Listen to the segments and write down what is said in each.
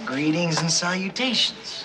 Greetings and salutations.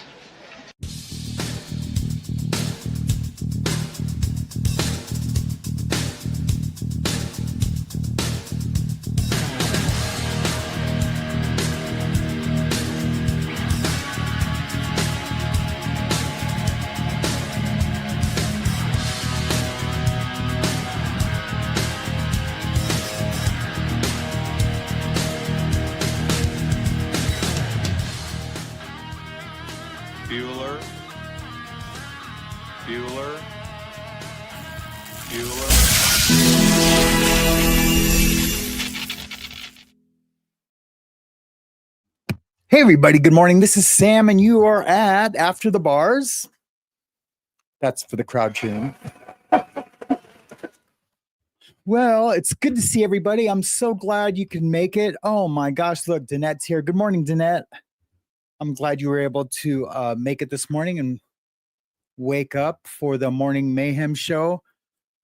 Hey everybody, good morning. This is Sam and you are at After the Bars. That's for the crowd cheering. Well, it's good to see everybody. I'm so glad you can make it. Oh my gosh, look, Danette's here. Good morning, Danette. I'm glad you were able to make it this morning and wake up for the morning mayhem show.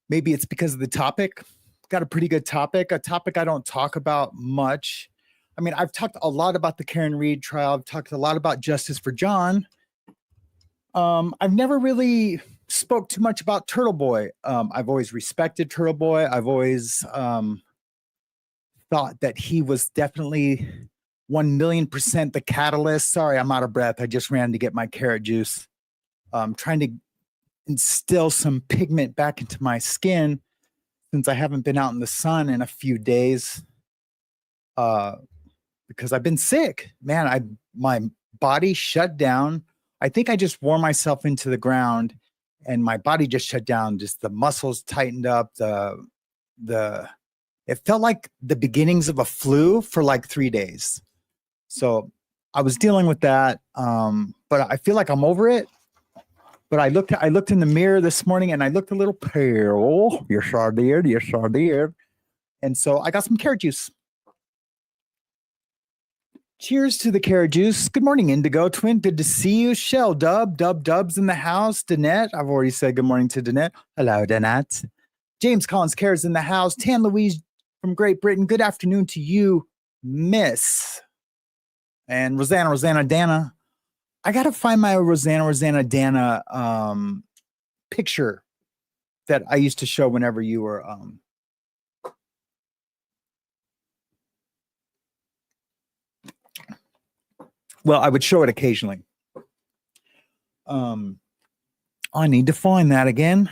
Maybe it's because of the topic. Got a pretty good topic, a topic I don't talk about much. I mean, I've talked a lot about the Karen Reed trial. I've talked a lot about justice for John. I've never really spoke too much about Turtleboy. I've always respected Turtleboy. I've always thought that he was definitely 1,000,000% the catalyst. Sorry, I'm out of breath. I just ran to get my carrot juice. Trying to instill some pigment back into my skin since I haven't been out in the sun in a few days. Because I've been sick, man. My body shut down. I think I just wore myself into the ground, and my body just shut down. Just the muscles tightened up. It felt like the beginnings of a flu for like 3 days. So I was dealing with that, but I feel like I'm over it. But I looked in the mirror this morning, and I looked a little pale. Yes, I did. Yes, I did. And so I got some carrot juice. Cheers to the carrot juice. Good morning, Indigo Twin. Good to see you. Shell Dub's in the house. Danette. I've already said good morning to Danette. Hello, Danette. James Collins Cares in the house. Tan Louise from Great Britain. Good afternoon to you, Miss. And Rosanna Dana. I got to find my Rosanna Dana picture that I used to show whenever you were well, I would show it occasionally. I need to find that again.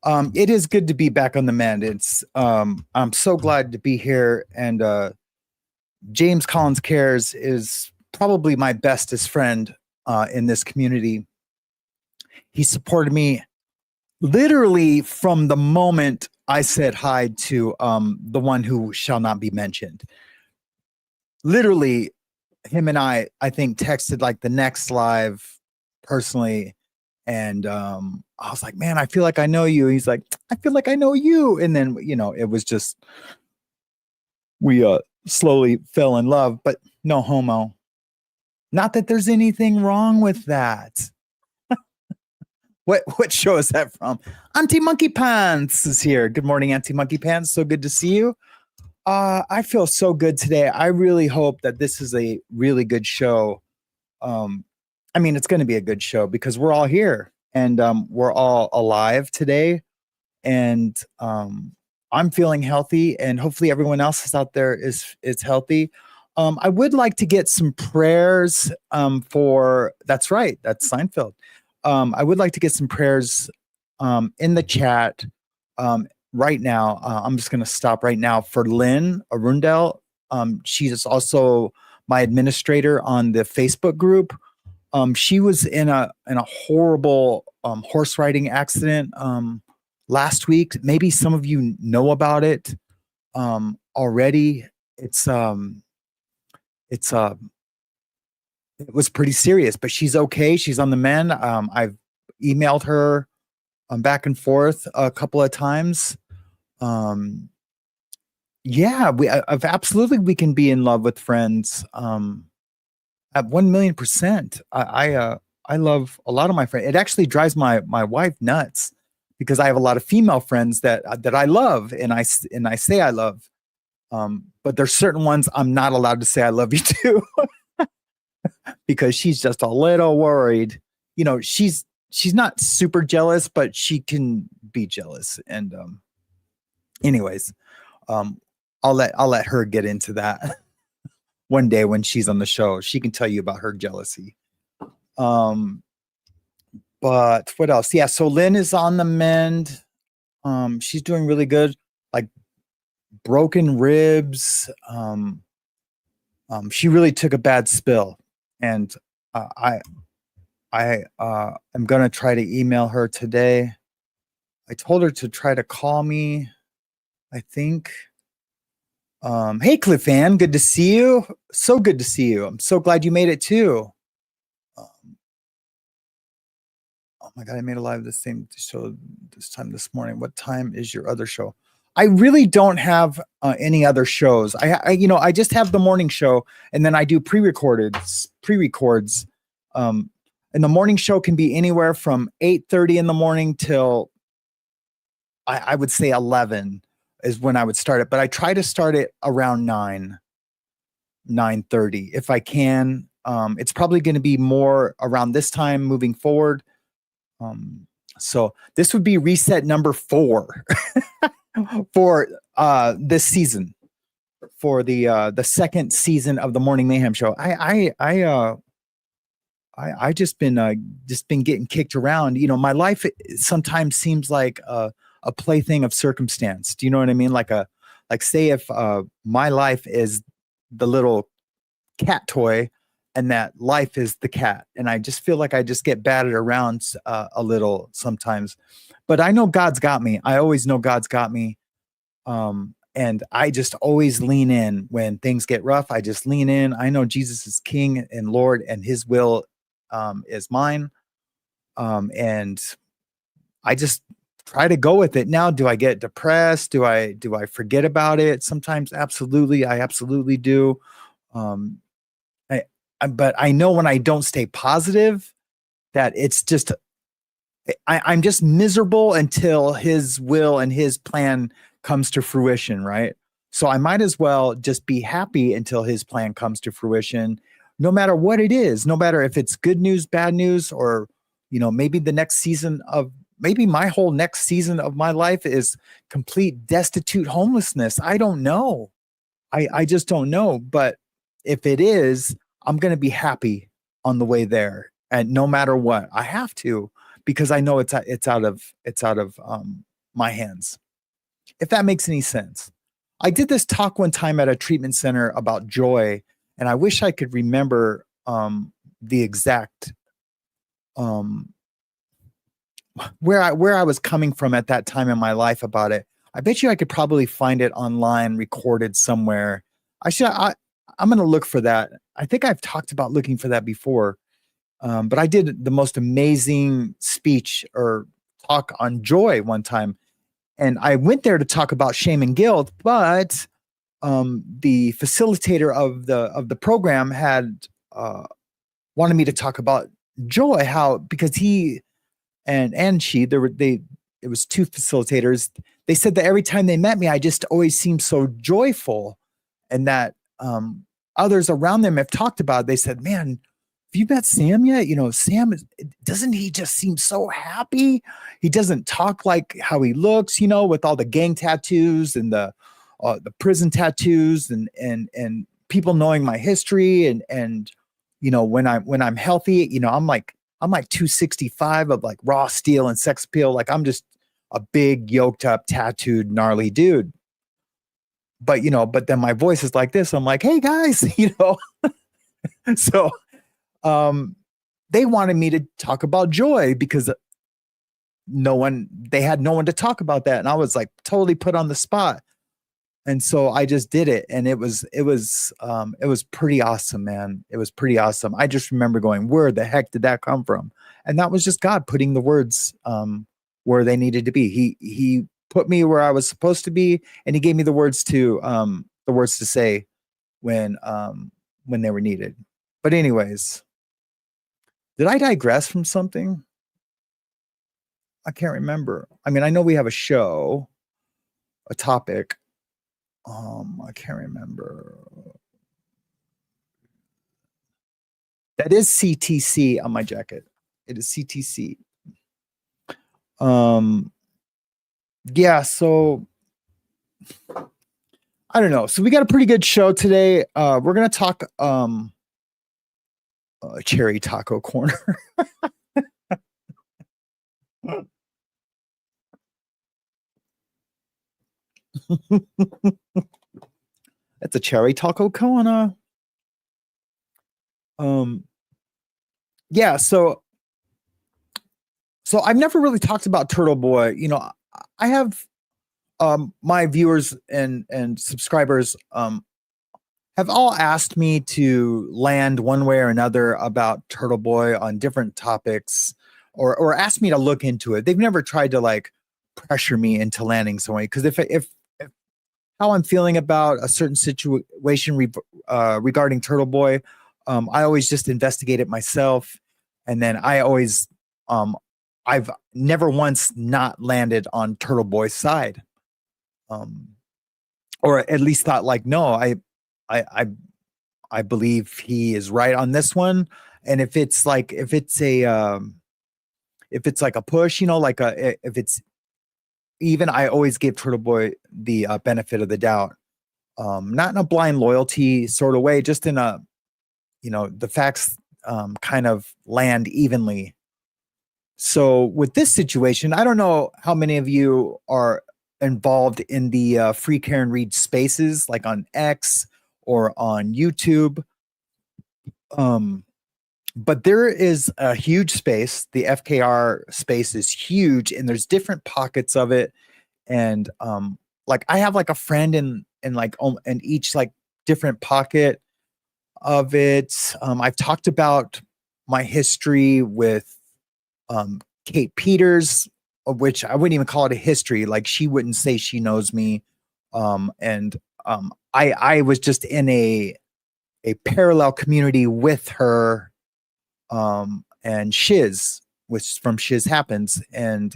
It is good to be back on the mend. It's I'm so glad to be here. And James Collins Cares is probably my bestest friend in this community. He supported me literally from the moment I said hi to the one who shall not be mentioned. Literally, him and I think texted like the next live personally. And I was like, man, I feel like I know you. He's like, I feel like I know you. And then, it was just, we slowly fell in love, but no homo. Not that there's anything wrong with that. What show is that from? Auntie Monkey Pants is here. Good morning, Auntie Monkey Pants. So good to see you. I feel so good today. I really hope that this is a really good show. I mean, it's going to be a good show because we're all here and we're all alive today. And I'm feeling healthy, and hopefully everyone else is out there is healthy. I would like to get some prayers that's right. That's Seinfeld. I would like to get some prayers in the chat right now. I'm just going to stop right now for Lynn Arundel. She's also my administrator on the Facebook group. She was in a horrible horse riding accident last week. Maybe some of you know about it already. It was pretty serious, but she's okay. She's on the mend. I've emailed her back and forth a couple of times. Yeah, absolutely we can be in love with friends. At 1,000,000%. I love a lot of my friends. It actually drives my wife nuts because I have a lot of female friends that I love and I say I love. But there's certain ones I'm not allowed to say I love you to. because she's just a little worried. You know, she's not super jealous, but she can be jealous. And anyways, I'll let her get into that one day when she's on the show. She can tell you about her jealousy. But what else? Yeah, so Lynn is on the mend. She's doing really good. Like broken ribs. She really took a bad spill, and I am gonna try to email her today. I told her to try to call me, I think. Hey Cliff Ann, good to see you. So good to see you. I'm so glad you made it too. Oh my God, I made a live the same show this time this morning. What time is your other show? I really don't have any other shows. I just have the morning show, and then I do pre-records. And the morning show can be anywhere from 8:30 in the morning till I would say 11 is when I would start it. But I try to start it around 9:30 if I can. It's probably going to be more around this time moving forward. So this would be reset number 4 for this season, for the second season of the Morning Mayhem show. I just been getting kicked around. You know, my life sometimes seems like a plaything of circumstance. Do you know what I mean? Like say if my life is the little cat toy, and that life is the cat. And I just feel like I just get batted around a little sometimes. But I know God's got me. I always know God's got me. And I just always lean in when things get rough. I just lean in. I know Jesus is King and Lord, and his will is mine. And I just try to go with it. Now, do I get depressed? Do I forget about it? Sometimes, absolutely. I absolutely do. But I know when I don't stay positive, that it's just, I'm just miserable until his will and his plan comes to fruition, right? So I might as well just be happy until his plan comes to fruition, no matter what it is, no matter if it's good news, bad news, or, you know, maybe maybe my whole next season of my life is complete destitute homelessness. I don't know. I just don't know. But if it is, I'm going to be happy on the way there. And no matter what, I have to, because I know it's out of my hands. If that makes any sense. I did this talk one time at a treatment center about joy, and I wish I could remember the exact where I was coming from at that time in my life about it. I bet you I could probably find it online, recorded somewhere. I'm going to look for that. I think I've talked about looking for that before. But I did the most amazing speech or talk on joy one time. And I went there to talk about shame and guilt, but the facilitator of the program had wanted me to talk about joy, because he and she, it was 2 facilitators. They said that every time they met me, I just always seemed so joyful, and that others around them have talked about it. They said, man, have you met Sam yet? You know, Sam, doesn't he just seem so happy? He doesn't talk like how he looks, you know, with all the gang tattoos and the prison tattoos and people knowing my history. And, you know, when I'm healthy, you know, I'm like 265 of like raw steel and sex appeal. Like I'm just a big yoked up, tattooed, gnarly dude. But, you know, but then my voice is like this. I'm like, hey guys, you know, so they wanted me to talk about joy because they had no one to talk about that. And I was like totally put on the spot. And so I just did it. And it was pretty awesome, man. It was pretty awesome. I just remember going, where the heck did that come from? And that was just God putting the words where they needed to be. He put me where I was supposed to be, and he gave me the words to say when they were needed. But anyways, did I digress from something? I can't remember. I mean, I know we have a show, a topic. I can't remember. That is CTC on my jacket. It is CTC. Yeah, so I don't know. So we got a pretty good show today. We're gonna talk cherry taco corner. That's a cherry taco corner. Yeah, so I've never really talked about Turtleboy. You know, I have my viewers and subscribers have all asked me to land one way or another about Turtleboy on different topics, or asked me to look into it. They've never tried to like pressure me into landing somewhere, because if how I'm feeling about a certain situation regarding Turtleboy, I always just investigate it myself, and then I always I've never once not landed on Turtleboy's side, or at least thought like, no, I believe he is right on this one. And if it's like a push, you know, like if it's even, I always give Turtleboy the benefit of the doubt, not in a blind loyalty sort of way, just in a, you know, the facts kind of land evenly. So with this situation, I don't know how many of you are involved in the Free Karen Read spaces, like on X or on YouTube. But there is a huge space. The FKR space is huge, and there's different pockets of it. And like I have like a friend in like in each like different pocket of it. I've talked about my history with Kate Peters, of which I wouldn't even call it a history. Like she wouldn't say she knows me. I was just in a parallel community with her, and Shiz, which from Shiz Happens, and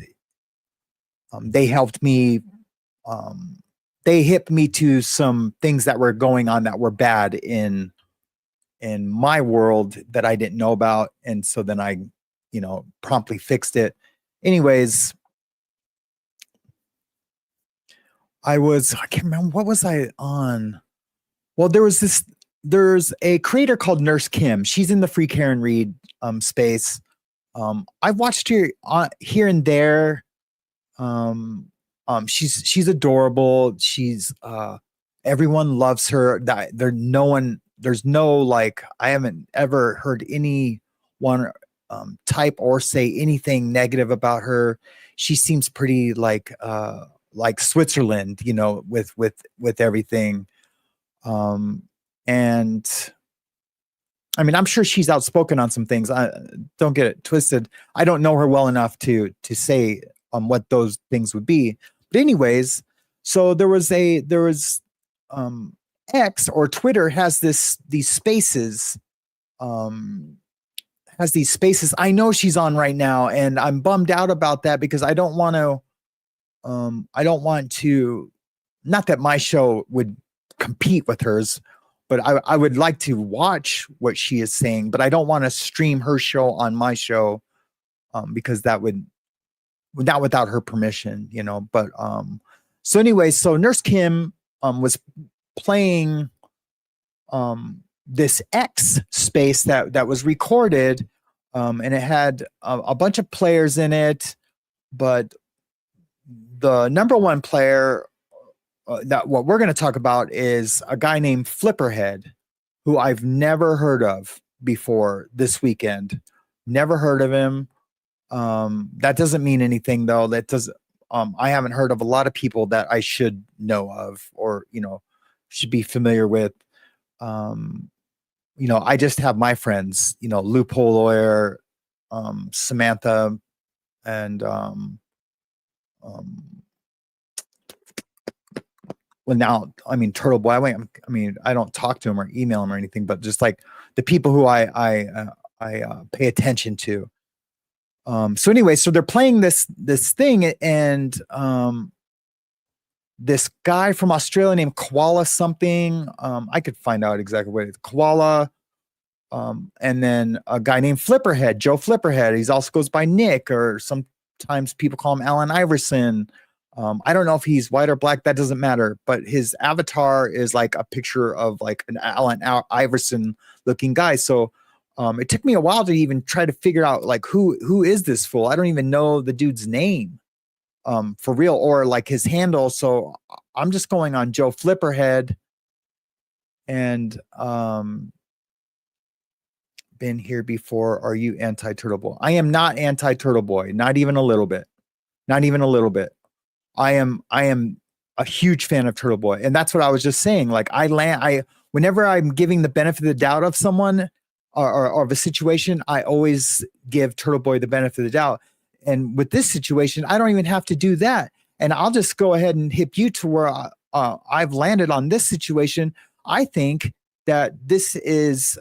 they helped me. They hit me to some things that were going on that were bad in my world that I didn't know about, and so then I, you know, promptly fixed it. Anyways, I can't remember, what was I on? Well, there's a creator called NurseKim. She's in the Free Karen Read space. I've watched her here and there. She's adorable. She's everyone loves her. There's no like, I haven't ever heard anyone type or say anything negative about her. She seems pretty like Switzerland, you know, with everything. And I mean, I'm sure she's outspoken on some things. I don't get it twisted. I don't know her well enough to say what those things would be. But anyways, so there was X, or Twitter has these spaces. Has these spaces. I know she's on right now, and I'm bummed out about that because I don't want to, not that my show would compete with hers, but I would like to watch what she is saying, but I don't want to stream her show on my show, because that would, not without her permission, you know. But so anyway, so NurseKim was playing this X space that was recorded, and it had a bunch of players in it, but the number one player that what we're going to talk about is a guy named FlipperHead, who I've never heard of before this weekend. Never heard of him. That doesn't mean anything though. That does. I haven't heard of a lot of people that I should know of, or, you know, should be familiar with. You know, I just have my friends, you know, Loophole Lawyer, Samantha, and well, now, I mean, Turtleboy. I mean, I don't talk to him or email him or anything, but just like the people who I pay attention to. So anyway, so they're playing this thing, and this guy from Australia named Koala something. I could find out exactly what it is. Koala And then a guy named FlipperHead, Joe FlipperHead. He also goes by Nick, or sometimes people call him Allen Iverson. I don't know if he's white or black. That doesn't matter. But his avatar is like a picture of like an Allen Iverson looking guy. So it took me a while to even try to figure out like who is this fool. I don't even know the dude's name for real, or like his handle. So I'm just going on Joe FlipperHead. And been here before. Are you anti-Turtleboy? I am not anti-Turtleboy. Not even a little bit. Not even a little bit. I am a huge fan of Turtleboy. And that's what I was just saying. Like whenever I'm giving the benefit of the doubt of someone or of a situation, I always give Turtleboy the benefit of the doubt. And with this situation, I don't even have to do that. And I'll just go ahead and hip you to where I've landed on this situation. I think that this is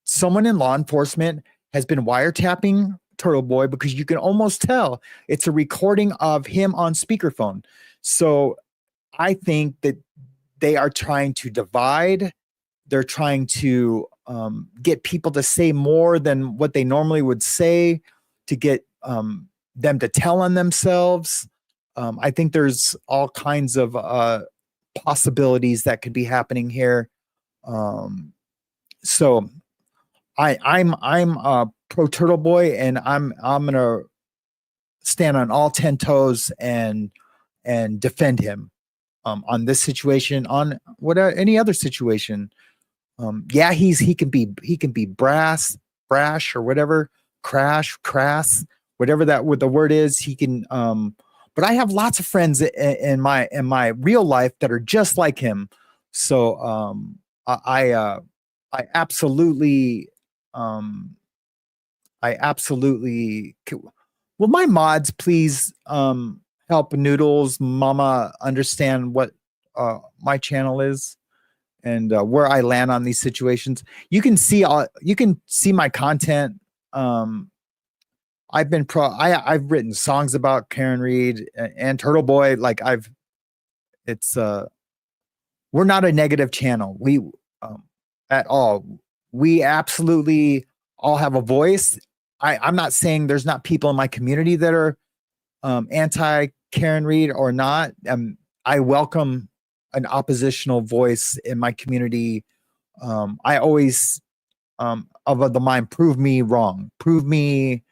someone in law enforcement has been wiretapping Turtleboy, because you can almost tell it's a recording of him on speakerphone. So I think that they are trying to divide. They're trying to get people to say more than what they normally would say, to get them to tell on themselves. I think there's all kinds of possibilities that could be happening here. So I'm pro Turtleboy, and I'm gonna stand on all 10 toes and defend him on this situation, on any other situation. Yeah, he can be brash or whatever, crass, whatever the word is. He can. But I have lots of friends in my real life that are just like him. So I absolutely. Will my mods please help Noodles Mama understand what my channel is and where I land on these situations? You can see my content. I've written songs about Karen Reed and Turtleboy. Like we're not a negative channel. We at all. We absolutely all have a voice. I'm not saying there's not people in my community that are anti Karen Reed or not. I welcome an oppositional voice in my community. I always of the mind, prove me wrong. Prove me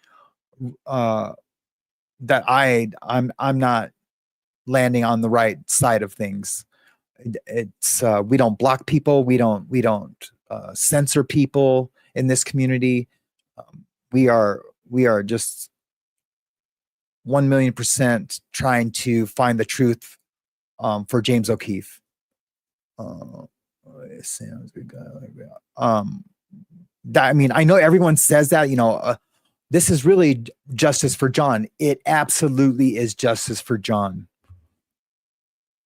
that I'm not landing on the right side of things. It's we don't block people. We don't censor people in this community. We are just 1,000,000% trying to find the truth for James O'Keefe. I mean, I know everyone says that, this is really justice for John. It absolutely is justice for John.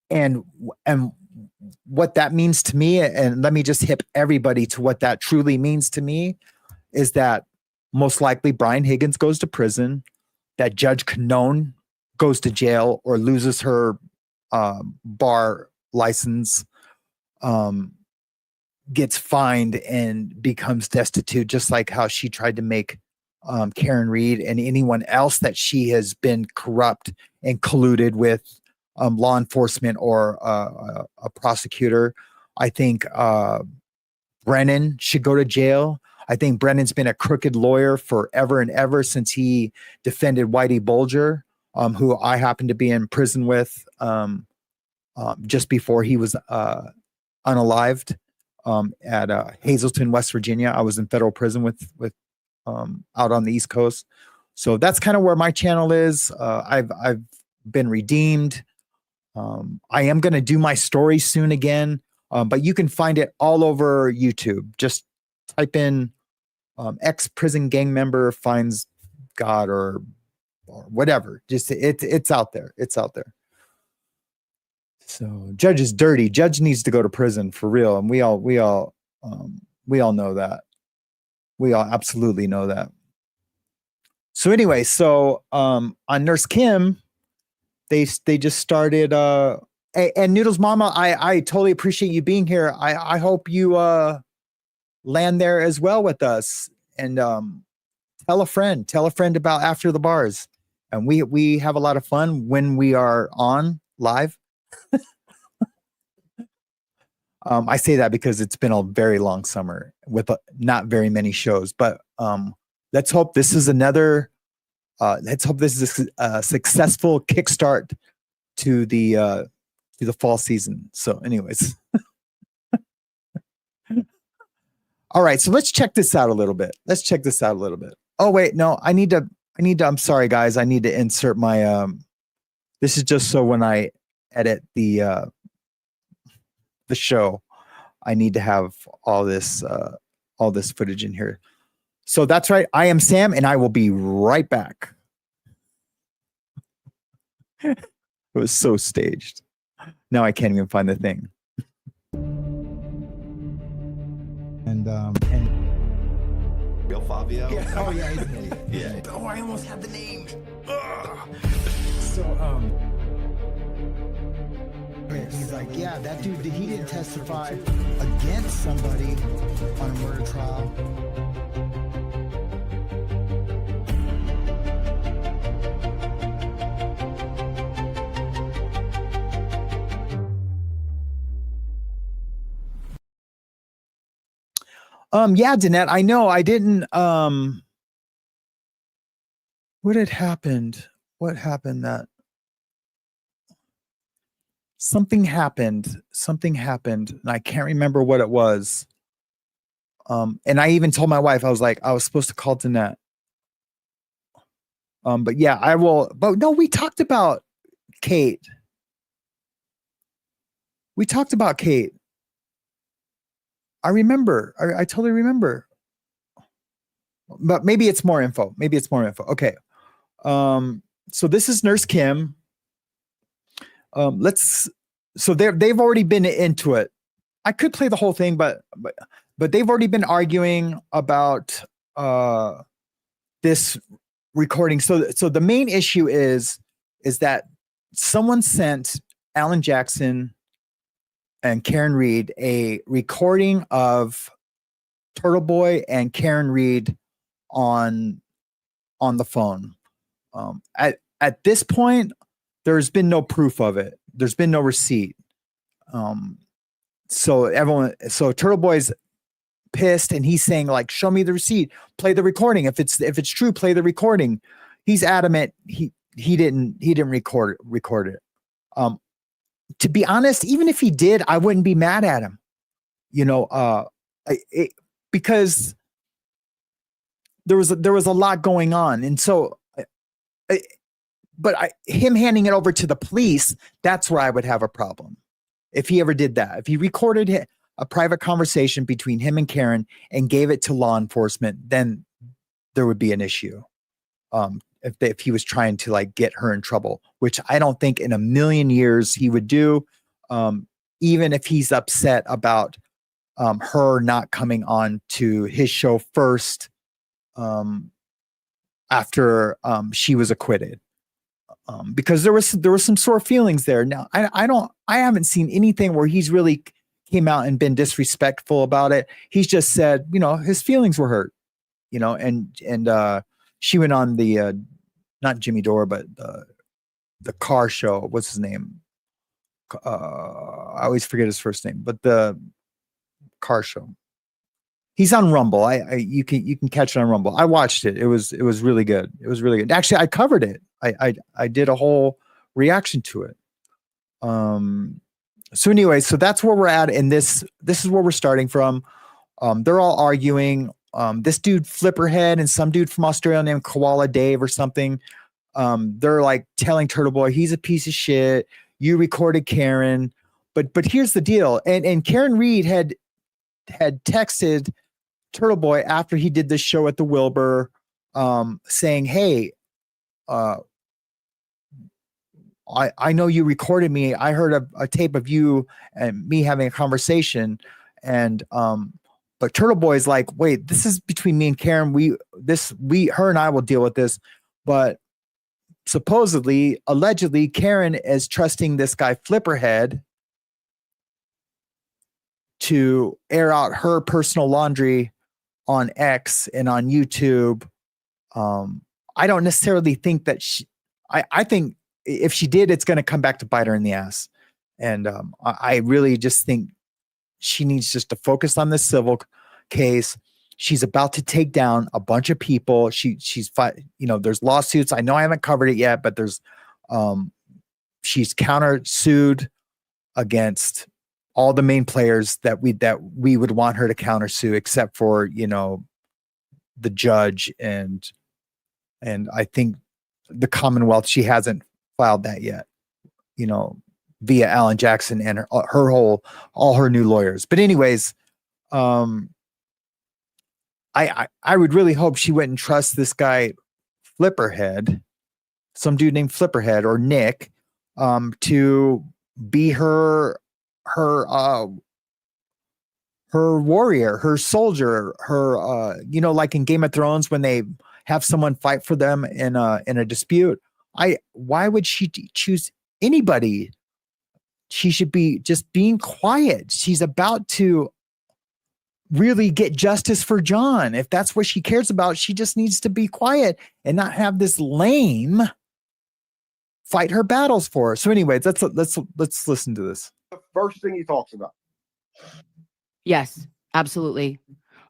And what that means to me, and let me just hip everybody to what that truly means to me, is that most likely Brian Higgins goes to prison, that Judge Canton goes to jail or loses her bar license, gets fined and becomes destitute, just like how she tried to make Karen Reed and anyone else that she has been corrupt and colluded with law enforcement or a prosecutor. I think Brennan should go to jail. I think Brennan's been a crooked lawyer forever and ever since he defended Whitey Bulger, who I happened to be in prison with just before he was unalived at Hazleton, West Virginia. I was in federal prison with out on the East Coast. So that's kind of where my channel is. I've been redeemed. I am going to do my story soon again, but you can find it all over YouTube. Just type in ex-prison gang member finds God or whatever. Just it's out there. It's out there. So Judge is dirty. Judge needs to go to prison for real, and we all know that. We all absolutely know that. So anyway, on NurseKim, they just started and Noodles Mama, I totally appreciate you being here. I hope you land there as well with us, and tell a friend about After the Bars. And we have a lot of fun when we are on live. I say that because it's been a very long summer with not very many shows, but let's hope this is another. Let's hope this is a successful kickstart to the fall season. So, anyways, all right. So let's check this out a little bit. Oh wait, no, I need to. I'm sorry, guys. I need to insert my. This is just so when I edit the show, I need to have all this footage in here. So that's right. I am Sam, and I will be right back. It was so staged. Now I can't even find the thing. And Real Fabio. yeah, oh yeah, Yeah. Oh, I almost had the name. so he's like, yeah, that dude, he didn't testify against somebody on a murder trial. Yeah, Danette, I know I didn't, what had happened? What happened that something happened, and I can't remember what it was. And I even told my wife, I was like, I was supposed to call Danette. But yeah, I will, but no, we talked about Kate. I remember. I totally remember. But maybe it's more info. Okay. So this is NurseKim. So they've already been into it. I could play the whole thing, but they've already been arguing about this recording. So the main issue is that someone sent Alan Jackson and Karen Reed a recording of Turtleboy and Karen Reed on the phone. At this point, there's been no proof of it. There's been no receipt. So Turtleboy's pissed, and he's saying, like, show me the receipt, play the recording. If it's true, play the recording. He's adamant he didn't record it. To be honest, even if he did, I wouldn't be mad at him, because there was a lot going on. And so, him handing it over to the police, that's where I would have a problem. If he ever did that, if he recorded a private conversation between him and Karen and gave it to law enforcement, then there would be an issue. If he was trying to, like, get her in trouble, which I don't think in a million years he would do, even if he's upset about her not coming on to his show first after she was acquitted, because there was some sore feelings there. Now I haven't seen anything where he's really came out and been disrespectful about it. He's just said, his feelings were hurt, and she went on the not Jimmy Dore, but the car show. What's his name? I always forget his first name, but the car show. He's on Rumble. You can catch it on Rumble. I watched it. It was really good. Actually, I covered it. I did a whole reaction to it. So anyway, so that's where we're at, and this is where we're starting from. They're all arguing. This dude FlipperHead and some dude from Australia named Koala Dave or something. They're like telling Turtleboy he's a piece of shit. You recorded Karen, but here's the deal. And Karen Reed had texted Turtleboy after he did this show at the Wilbur, saying, "Hey, I know you recorded me. I heard a tape of you and me having a conversation, and but Turtleboy's like, wait, this is between me and Karen. Her and I will deal with this, but allegedly, Karen is trusting this guy FlipperHead to air out her personal laundry on X and on YouTube. I don't necessarily think that I think if she did, it's going to come back to bite her in the ass. And I really just think she needs just to focus on this civil case. She's about to take down a bunch of people. There's lawsuits. I know I haven't covered it yet, but she's countersued against all the main players that we would want her to countersue, except for, the judge and I think the Commonwealth. She hasn't filed that yet, via Alan Jackson and all her new lawyers. But anyways, I would really hope she wouldn't trust this guy, FlipperHead, some dude named FlipperHead or Nick, to be her warrior, her soldier, her like in Game of Thrones when they have someone fight for them in a dispute. Why would she choose anybody? She should be just being quiet. She's about to really get justice for John. If that's what she cares about, she just needs to be quiet and not have this lame fight her battles for her. So anyways, let's listen to this. The first thing he talks about. Yes, absolutely.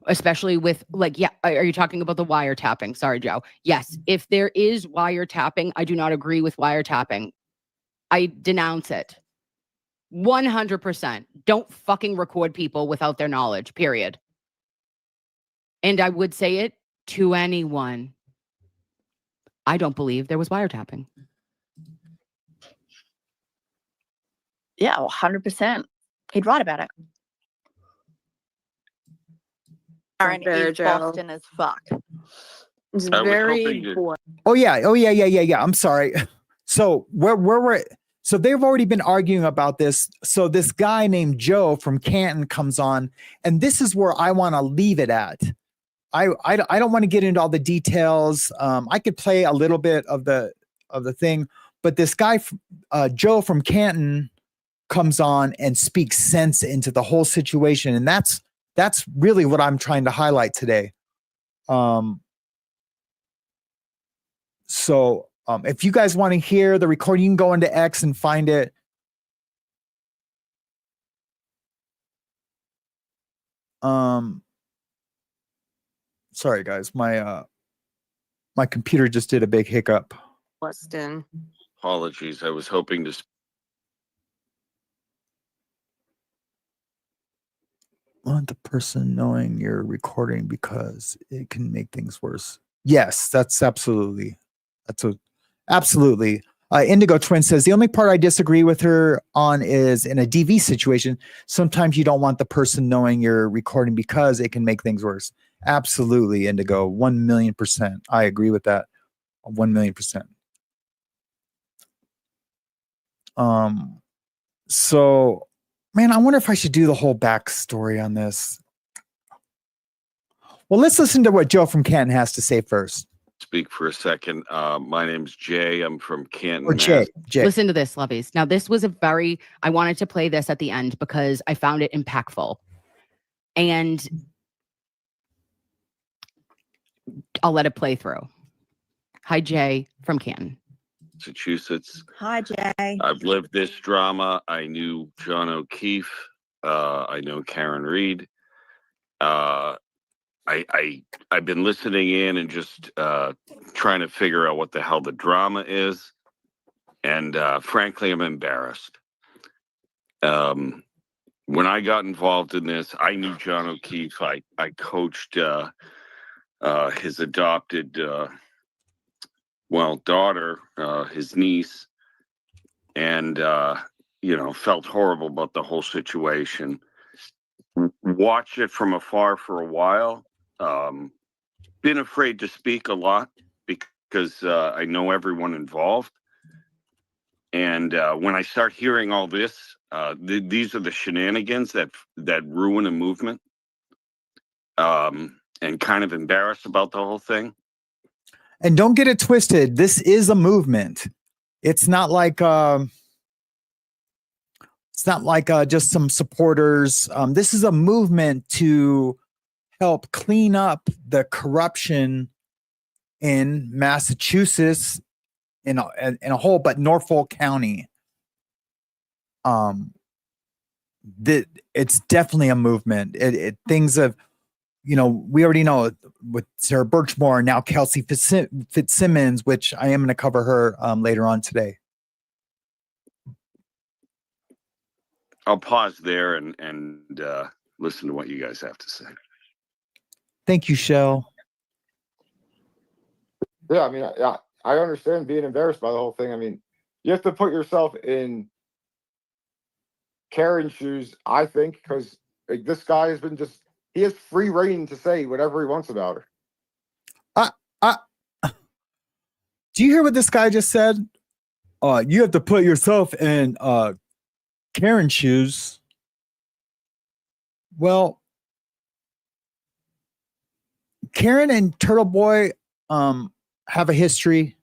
Especially with are you talking about the wiretapping? Sorry, Joe. Yes. If there is wiretapping, I do not agree with wiretapping. I denounce it. 100%. Don't fucking record people without their knowledge, period. And I would say it to anyone. I don't believe there was wiretapping. Yeah, 100%. He'd write about it. Aaron is Boston as fuck. It's very important. Oh yeah. I'm sorry. So so they've already been arguing about this. So this guy named Joe from Canton comes on, and this is where I want to leave it at. I don't want to get into all the details. I could play a little bit of the thing, but this guy, Joe from Canton, comes on and speaks sense into the whole situation, and that's really what I'm trying to highlight today. So if you guys want to hear the recording, you can go into X and find it. Sorry guys, my computer just did a big hiccup. Weston. Apologies. I was hoping to. Want the person knowing you're recording because it can make things worse. Yes, that's absolutely. Absolutely. Indigo Twin says the only part I disagree with her on is in a DV situation. Sometimes you don't want the person knowing you're recording because it can make things worse. Absolutely, Indigo. 1,000,000%. I agree with that. 1,000,000%. So, man, I wonder if I should do the whole backstory on this. Well, let's listen to what Joe from Canton has to say first. Speak for a second. My name's Jay. I'm from Canton. Or Jay. Listen to this, lovies. Now, this was I wanted to play this at the end because I found it impactful. And I'll let it play through. Hi, Jay from Canton, Massachusetts. Hi, Jay. I've lived this drama. I knew John O'Keefe. I know Karen Reed. I've been listening in and just trying to figure out what the hell the drama is. And frankly, I'm embarrassed. When I got involved in this, I knew John O'Keefe. I coached his adopted daughter, his niece, and felt horrible about the whole situation. Watched it from afar for a while. Been afraid to speak a lot because I know everyone involved. And when I start hearing all this, these are the shenanigans that ruin a movement. And kind of embarrassed about the whole thing. And don't get it twisted. This is a movement. It's not like It's not like just some supporters. This is a movement to help clean up the corruption in Massachusetts in a whole, but Norfolk County. It's definitely a movement. Things of, we already know with Sarah Birchmore, now Kelsey Fitz Simmons, which I am going to cover her later on today. I'll pause there and listen to what you guys have to say. Thank you, Shell. Yeah, I mean, I understand being embarrassed by the whole thing. I mean, you have to put yourself in Karen's shoes, I think, because like, this guy has been he has free reign to say whatever he wants about her. Do you hear what this guy just said? You have to put yourself in Karen's shoes. Well, Karen and Turtleboy have a history,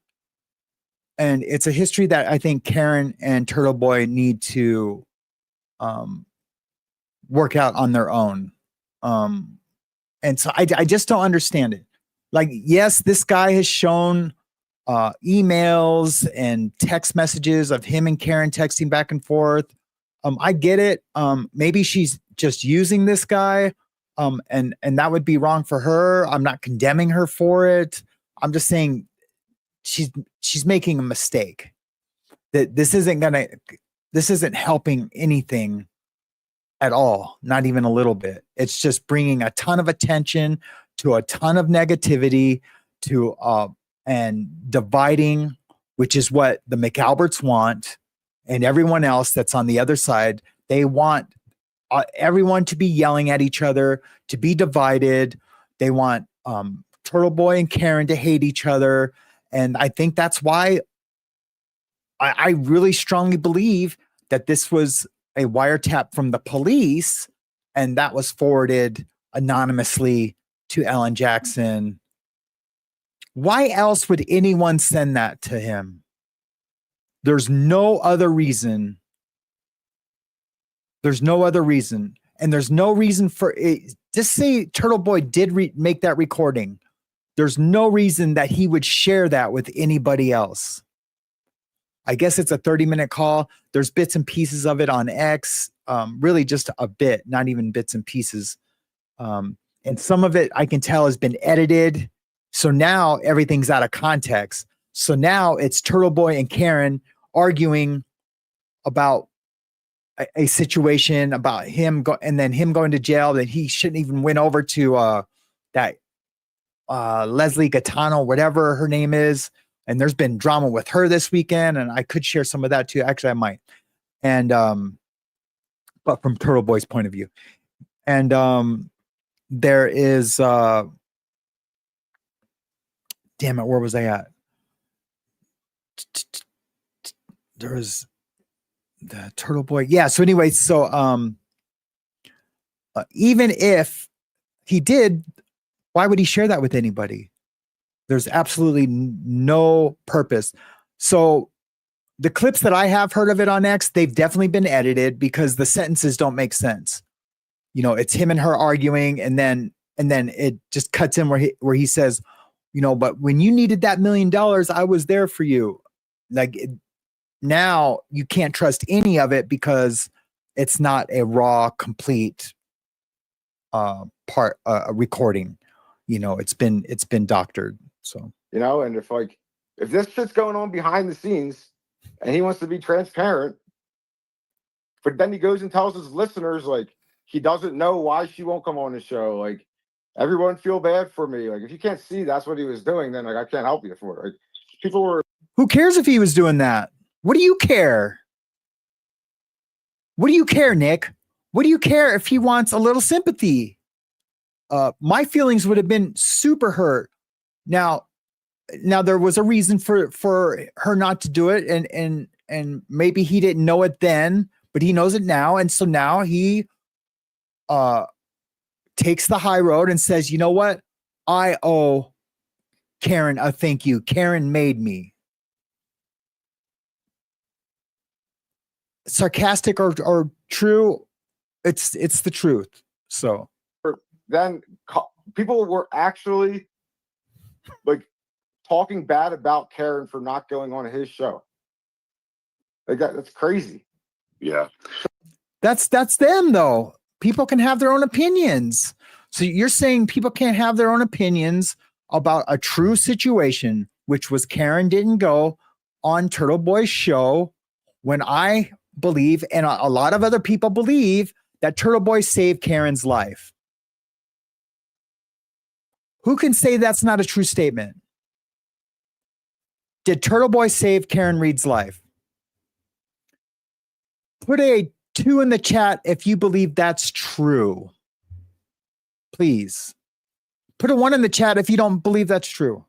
and it's a history that I think Karen and Turtleboy need to work out on their own. And so I just don't understand it. Like, yes, this guy has shown emails and text messages of him and Karen texting back and forth. I get it. Maybe she's just using this guy. And that would be wrong for her. I'm not condemning her for it. I'm just saying she's making a mistake. That this isn't helping anything at all, not even a little bit. It's just bringing a ton of attention to a ton of negativity to and dividing, which is what the McAlberts want, and everyone else that's on the other side. They want everyone to be yelling at each other, to be divided. They want Turtleboy and Karen to hate each other. And I think that's why I really strongly believe that this was a wiretap from the police, and that was forwarded anonymously to Alan Jackson. Why else would anyone send that to him? There's no other reason. There's no other reason. And there's no reason for it. Just say Turtleboy did make that recording. There's no reason that he would share that with anybody else. I guess it's a 30-minute call. There's bits and pieces of it on X, really just a bit, not even bits and pieces. And some of it I can tell has been edited. So now everything's out of context. So now it's Turtleboy and Karen arguing about a situation about him and then him going to jail, that he shouldn't even went over to that Leslie Gaetano, whatever her name is. And there's been drama with her this weekend, and I could share some of that too. Actually, I might. And but from Turtleboy's point of view. And there is damn it, where was I at? There was the Turtleboy. Yeah, so anyway, so even if he did, why would he share that with anybody? There's absolutely no purpose. So the clips that I have heard of it on X, they've definitely been edited because the sentences don't make sense. It's him and her arguing, and then it just cuts in where he says, but when you needed that $1 million, I was there for you. Now you can't trust any of it because it's not a raw, complete recording. It's been doctored. So, and if this shit's going on behind the scenes and he wants to be transparent, but then he goes and tells his listeners, he doesn't know why she won't come on the show. Everyone feel bad for me. If you can't see that's what he was doing, then I can't help you for it. People were. Who cares if he was doing that? What do you care? What do you care, Nick? What do you care if he wants a little sympathy? My feelings would have been super hurt. Now there was a reason for her not to do it, and maybe he didn't know it then, but he knows it now, and so now he takes the high road and says, you know what? I owe Karen a thank you. Karen made me. sarcastic or true, it's the truth. So then people were actually like talking bad about Karen for not going on his show. Like that's crazy. Yeah. That's them though. People can have their own opinions. So you're saying people can't have their own opinions about a true situation, which was Karen didn't go on Turtleboy's show, when I believe, and a lot of other people believe, that Turtleboy saved Karen's life. Who can say that's not a true statement? Did Turtleboy save Karen Reed's life? Put a 2 in the chat if you believe that's true. Please. Put a 1 in the chat if you don't believe that's true.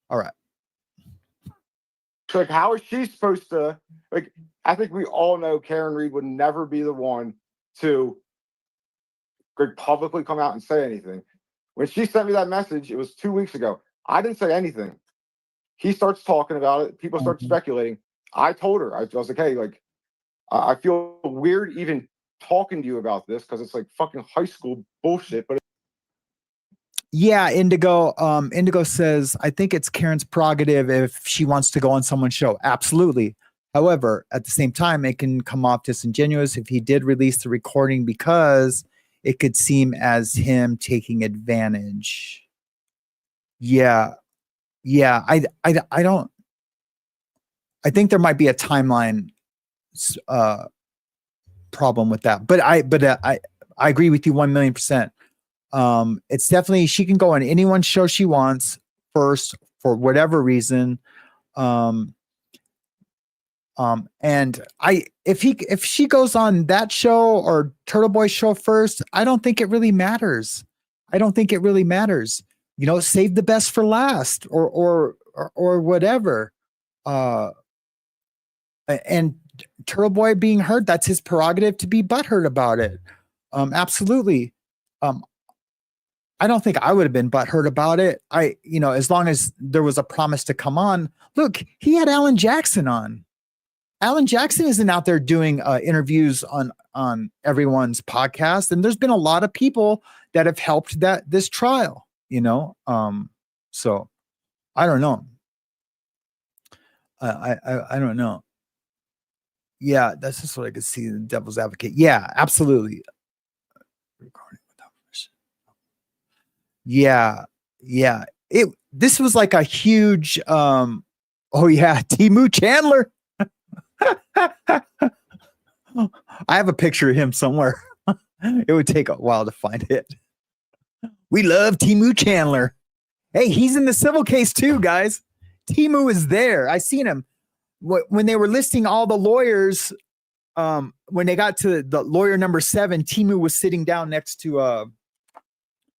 All right. So like, how is she supposed to, like, I think we all know Karen Reed would never be the one to like, publicly come out and say anything. When she sent me that message, it was 2 weeks ago. I didn't say anything. He starts talking about it. People start speculating. I told her, I was like, hey, like, I feel weird even talking to you about this because it's like fucking high school bullshit. But yeah, Indigo. Indigo says, I think it's Karen's prerogative if she wants to go on someone's show. Absolutely. However, at the same time, it can come off disingenuous if he did release the recording because it could seem as him taking advantage. Yeah. Yeah. I don't. I think there might be a timeline problem with that, but I agree with you 1,000,000%. It's definitely, she can go on anyone's show she wants first for whatever reason. And if she goes on that show or Turtleboy show first, I don't think it really matters. You know, save the best for last or whatever. And Turtleboy being hurt, that's his prerogative to be butthurt about it. Absolutely. I don't think I would have been butthurt about it. As long as there was a promise to come on. Look, he had Alan Jackson on. Alan Jackson isn't out there doing interviews on everyone's podcast, and there's been a lot of people that have helped this trial. So I don't know. I don't know. Yeah, that's just what I could see. The devil's advocate. Yeah, absolutely. Recording without permission. Yeah. This was like a huge. Oh yeah, Timu Chandler. I have a picture of him somewhere. It would take a while to find it. We love Timu Chandler. Hey, he's in the civil case too, guys. Timu is there. I seen him when they were listing all the lawyers. When they got to the lawyer number 7, Timu was sitting down next to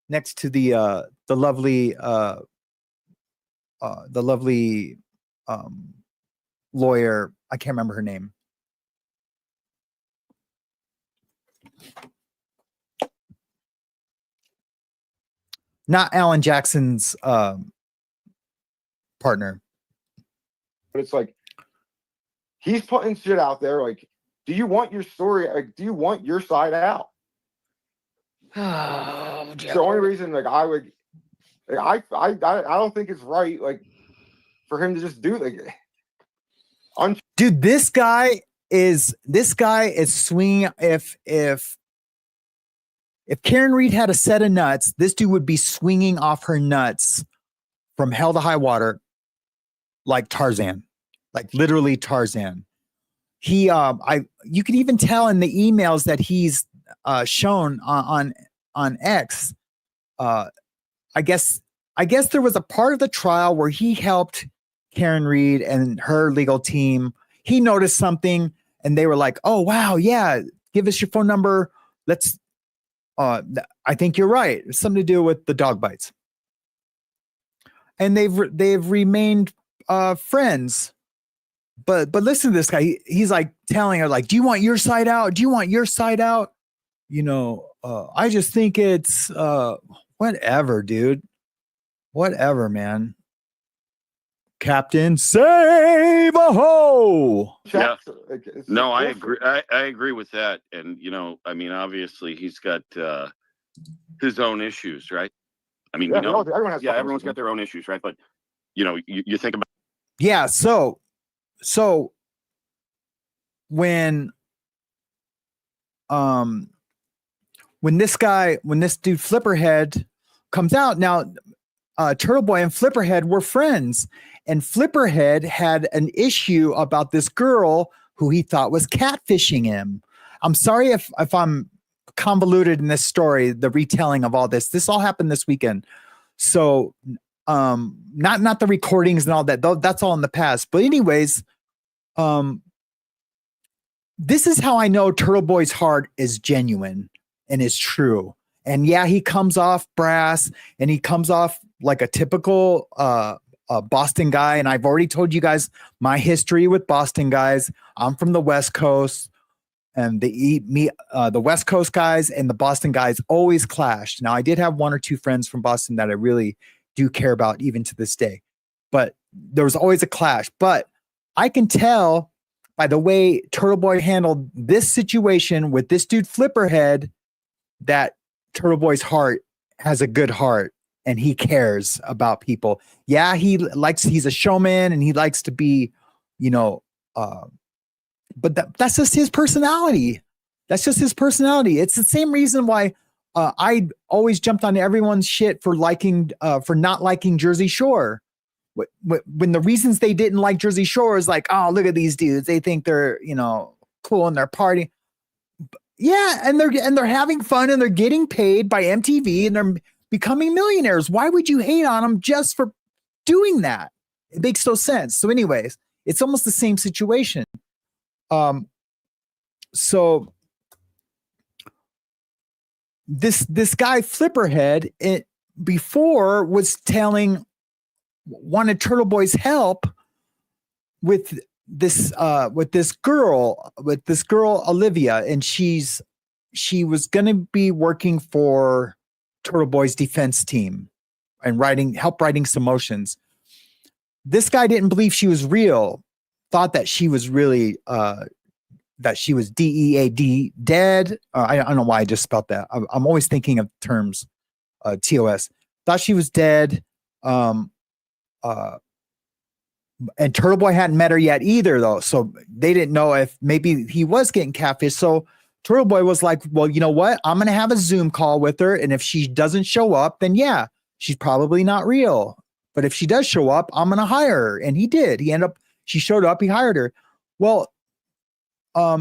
the lovely lawyer. I can't remember her name. Not Alan Jackson's partner. But it's like he's putting shit out there. Like, do you want your story? Like, do you want your side out? It's the only reason. Like, I would. Like, I don't think it's right. Like, for him to just do like. Dude, this guy is swinging. If Karen Reed had a set of nuts, this dude would be swinging off her nuts from hell to high water, like Tarzan, like literally Tarzan. You can even tell in the emails that he's shown on X. I guess there was a part of the trial where he helped Karen Reed and her legal team. He noticed something, and they were like, "Oh wow, yeah, give us your phone number. Let's." I think you're right. It's something to do with the dog bites, and they've remained friends. But listen to this guy. He's like telling her, like, "Do you want your side out? Do you want your side out?" I just think it's whatever, dude. Whatever, man. Captain Save a Ho. Yeah. Like, it's No, I different. agree. I agree with that. And, I mean, obviously he's got his own issues, right? I mean, Yeah, we know, everyone has everyone's got their own issues, right? But, you think about. Yeah. So when this dude FlipperHead comes out now, Turtleboy and FlipperHead were friends, and FlipperHead had an issue about this girl who he thought was catfishing him. I'm sorry if I'm convoluted in this story, the retelling of all this. This all happened this weekend. So not the recordings and all that, though, that's all in the past. But anyways, this is how I know Turtleboy's heart is genuine and is true. And yeah, he comes off brass and he comes off like a typical Boston guy. And I've already told you guys my history with Boston guys. I'm from the West Coast, and the West Coast guys and the Boston guys always clashed. Now, I did have one or two friends from Boston that I really do care about even to this day, but there was always a clash. But I can tell by the way Turtleboy handled this situation with this dude FlipperHead that Turtleboy's heart has a good heart and he cares about people. Yeah, he's a showman and he likes to be, but that's just his personality. That's just his personality. It's the same reason why I always jumped on everyone's shit for not liking Jersey Shore. When the reasons they didn't like Jersey Shore is like, oh, look at these dudes. They think they're, cool and they're partying. Yeah, and they're having fun and they're getting paid by MTV and they're becoming millionaires. Why would you hate on them just for doing that? It makes no sense. So anyways, it's almost the same situation. So this guy FlipperHead before wanted Turtleboy's help with this girl Olivia, and she was going to be working for Turtleboy's defense team and help writing some motions. This guy didn't believe she was real, thought that she was really that she was DEAD, dead. I don't know why I just spelled that. I'm always thinking of terms TOS. Thought she was dead. And Turtleboy hadn't met her yet either, though. So they didn't know if maybe he was getting catfished. So Turtleboy was like, well, you know what? I'm going to have a Zoom call with her. And if she doesn't show up, then yeah, she's probably not real. But if she does show up, I'm going to hire her. And he did. She showed up, he hired her. Well,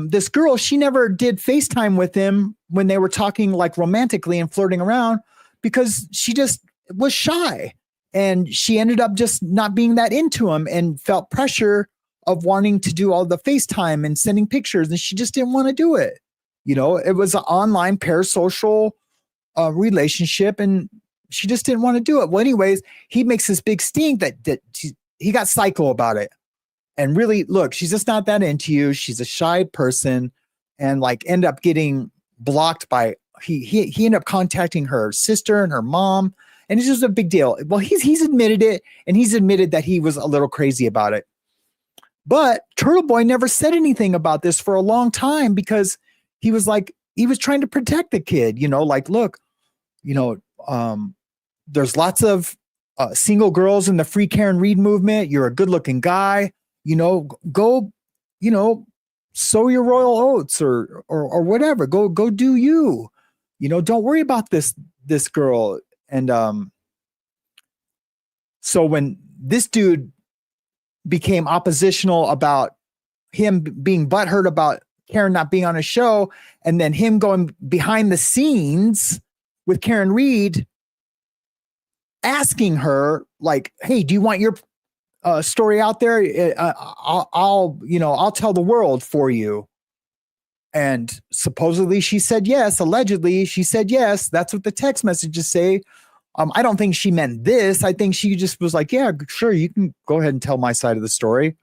this girl, she never did FaceTime with him when they were talking like romantically and flirting around because she just was shy. And she ended up just not being that into him and felt pressure of wanting to do all the FaceTime and sending pictures. And she just didn't want to do it. It was an online parasocial relationship and she just didn't want to do it. Well, anyways, he makes this big stink that he got psycho about it. And really, look, she's just not that into you. She's a shy person and end up getting blocked by, he ended up contacting her sister and her mom. And it's just a big deal. Well, he's admitted it, and he's admitted that he was a little crazy about it. But Turtleboy never said anything about this for a long time because he was trying to protect the kid. Look, there's lots of single girls in the Free Karen Reed movement. You're a good-looking guy. Go, sow your royal oats or whatever. Go do you. Don't worry about this girl. And so when this dude became oppositional about him being butthurt about Karen not being on a show, and then him going behind the scenes with Karen Reed, asking her like, "Hey, do you want your story out there? I'll tell the world for you." And supposedly she said yes. Allegedly, she said yes. That's what the text messages say. I don't think she meant this. I think she just was like, yeah, sure, you can go ahead and tell my side of the story.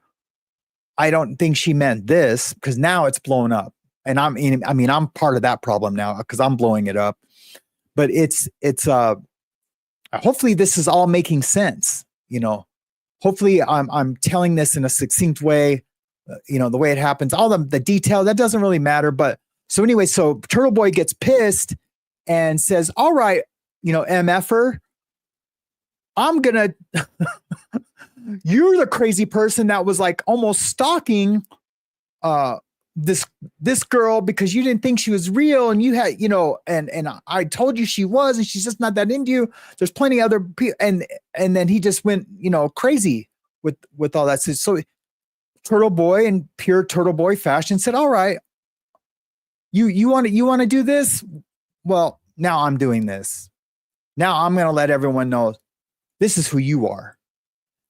I don't think she meant this because now it's blown up. And I'm part of that problem now because I'm blowing it up. But it's hopefully this is all making sense. hopefully I'm telling this in a succinct way, the way it happens, all the detail, that doesn't really matter. But so anyway, so Turtleboy gets pissed and says, all right, MFer, I'm gonna, you're the crazy person that was like almost stalking this girl because you didn't think she was real, and you had, and I told you she was, and she's just not that into you. There's plenty of other people, and then he just went, crazy with all that. So Turtleboy, in pure Turtleboy fashion, said, all right, you want to do this? Well, now I'm doing this. Now I'm going to let everyone know this is who you are.